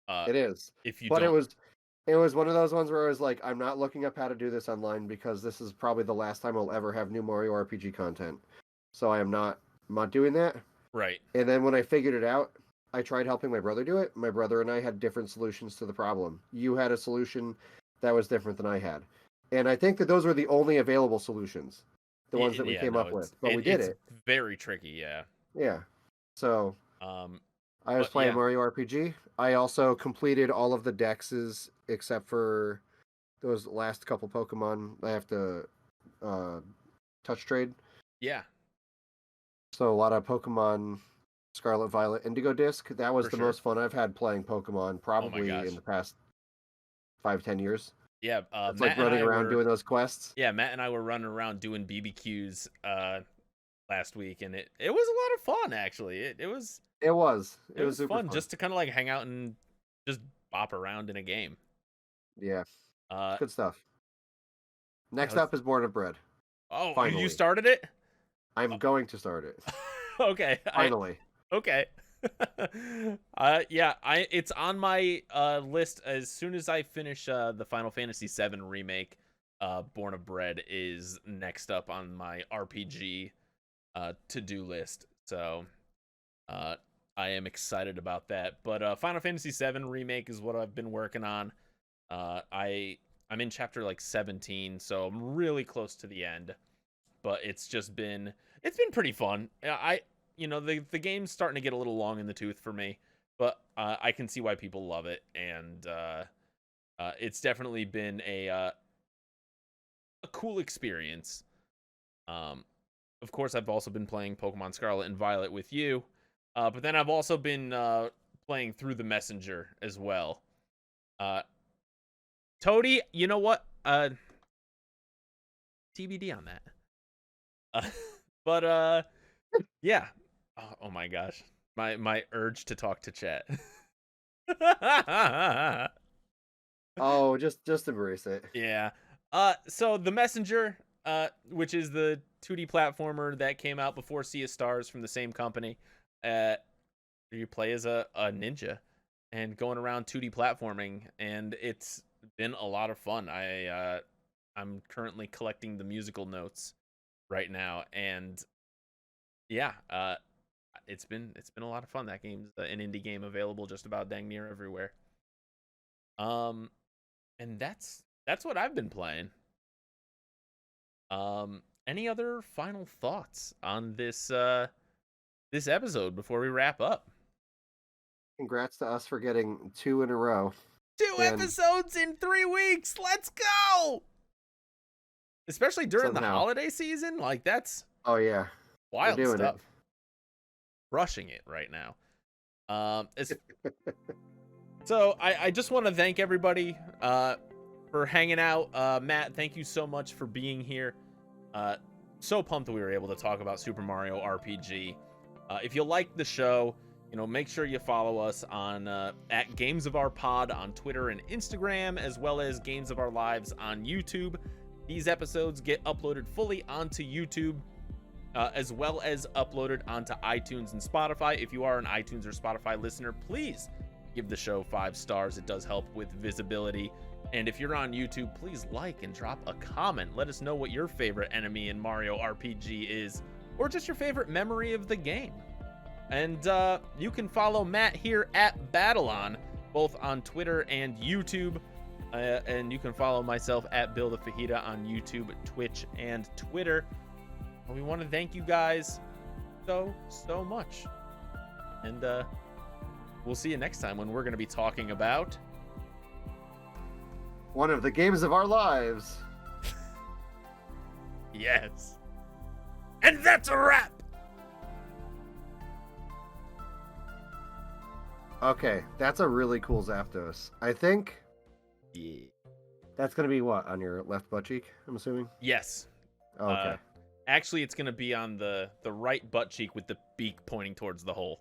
It is. It was one of those ones where I was like, I'm not looking up how to do this online because this is probably the last time I'll ever have new Mario RPG content. So I am not doing that. Right. And then when I figured it out, I tried helping my brother do it. My brother and I had different solutions to the problem. You had a solution that was different than I had. And I think that those were the only available solutions. The ones that we came up with. But we did it. Very tricky, yeah. Yeah. So I was playing Mario RPG. I also completed all of the dexes except for those last couple Pokemon I have to touch trade. Yeah. So a lot of Pokemon Scarlet, Violet, Indigo disc. That was the most fun I've had playing Pokemon probably in the past 5-10 years. Yeah, it's like running around doing those quests. Yeah, Matt and I were running around doing BBQs last week, and it was a lot of fun actually. It was super fun just to kind of like hang out and just bop around in a game. Yeah, good stuff. Next up is Born of Bread. Oh, finally. You started it? I'm going to start it. Okay. Finally. Okay. It's on my list. As soon as I finish the Final Fantasy VII remake, Born of Bread is next up on my RPG to-do list. So I am excited about that. But Final Fantasy VII remake is what I've been working on. I'm in chapter like 17, so I'm really close to the end. But it's been pretty fun. The game's starting to get a little long in the tooth for me, but I can see why people love it, and it's definitely been a cool experience. Of course, I've also been playing Pokemon Scarlet and Violet with you, but then I've also been playing through the Messenger as well. Toady, you know what? TBD on that. But yeah. Oh my gosh. My urge to talk to chat. Oh, just embrace it. Yeah. So the Messenger, which is the 2D platformer that came out before Sea of Stars from the same company, you play as a ninja and going around 2D platforming, and it's been a lot of fun. I'm currently collecting the musical notes right now, and yeah, it's been a lot of fun. That game's an indie game available just about dang near everywhere. And that's what I've been playing. Any other final thoughts on this episode before we wrap up? Congrats to us for getting 2 in a row. 2 episodes in 3 weeks. Let's go. Especially during the holiday season, like that's wild stuff. Rushing it right now. So I just want to thank everybody for hanging out. Matt, thank you so much for being here. So pumped that we were able to talk about Super Mario RPG. If you like the show, make sure you follow us on at Games of Our Pod on Twitter and Instagram, as well as Games of Our Lives on YouTube. These episodes get uploaded fully onto YouTube, as well as uploaded onto iTunes and Spotify. If you are an iTunes or Spotify listener, please give the show 5 stars. It does help with visibility. And if you're on YouTube, please like and drop a comment. Let us know what your favorite enemy in Mario RPG is, or just your favorite memory of the game. And you can follow Matt here at Battlon both on Twitter and YouTube. And you can follow myself at Bill the Fajita on YouTube, Twitch, and Twitter. And we want to thank you guys so much. And we'll see you next time when we're going to be talking about One of the games of our lives. Yes. And that's a wrap. Okay, that's a really cool Zapdos. I think Yeah. that's gonna be what, on your left butt cheek, I'm assuming? Yes. Oh, okay. Actually, it's going to be on the right butt cheek with the beak pointing towards the hole.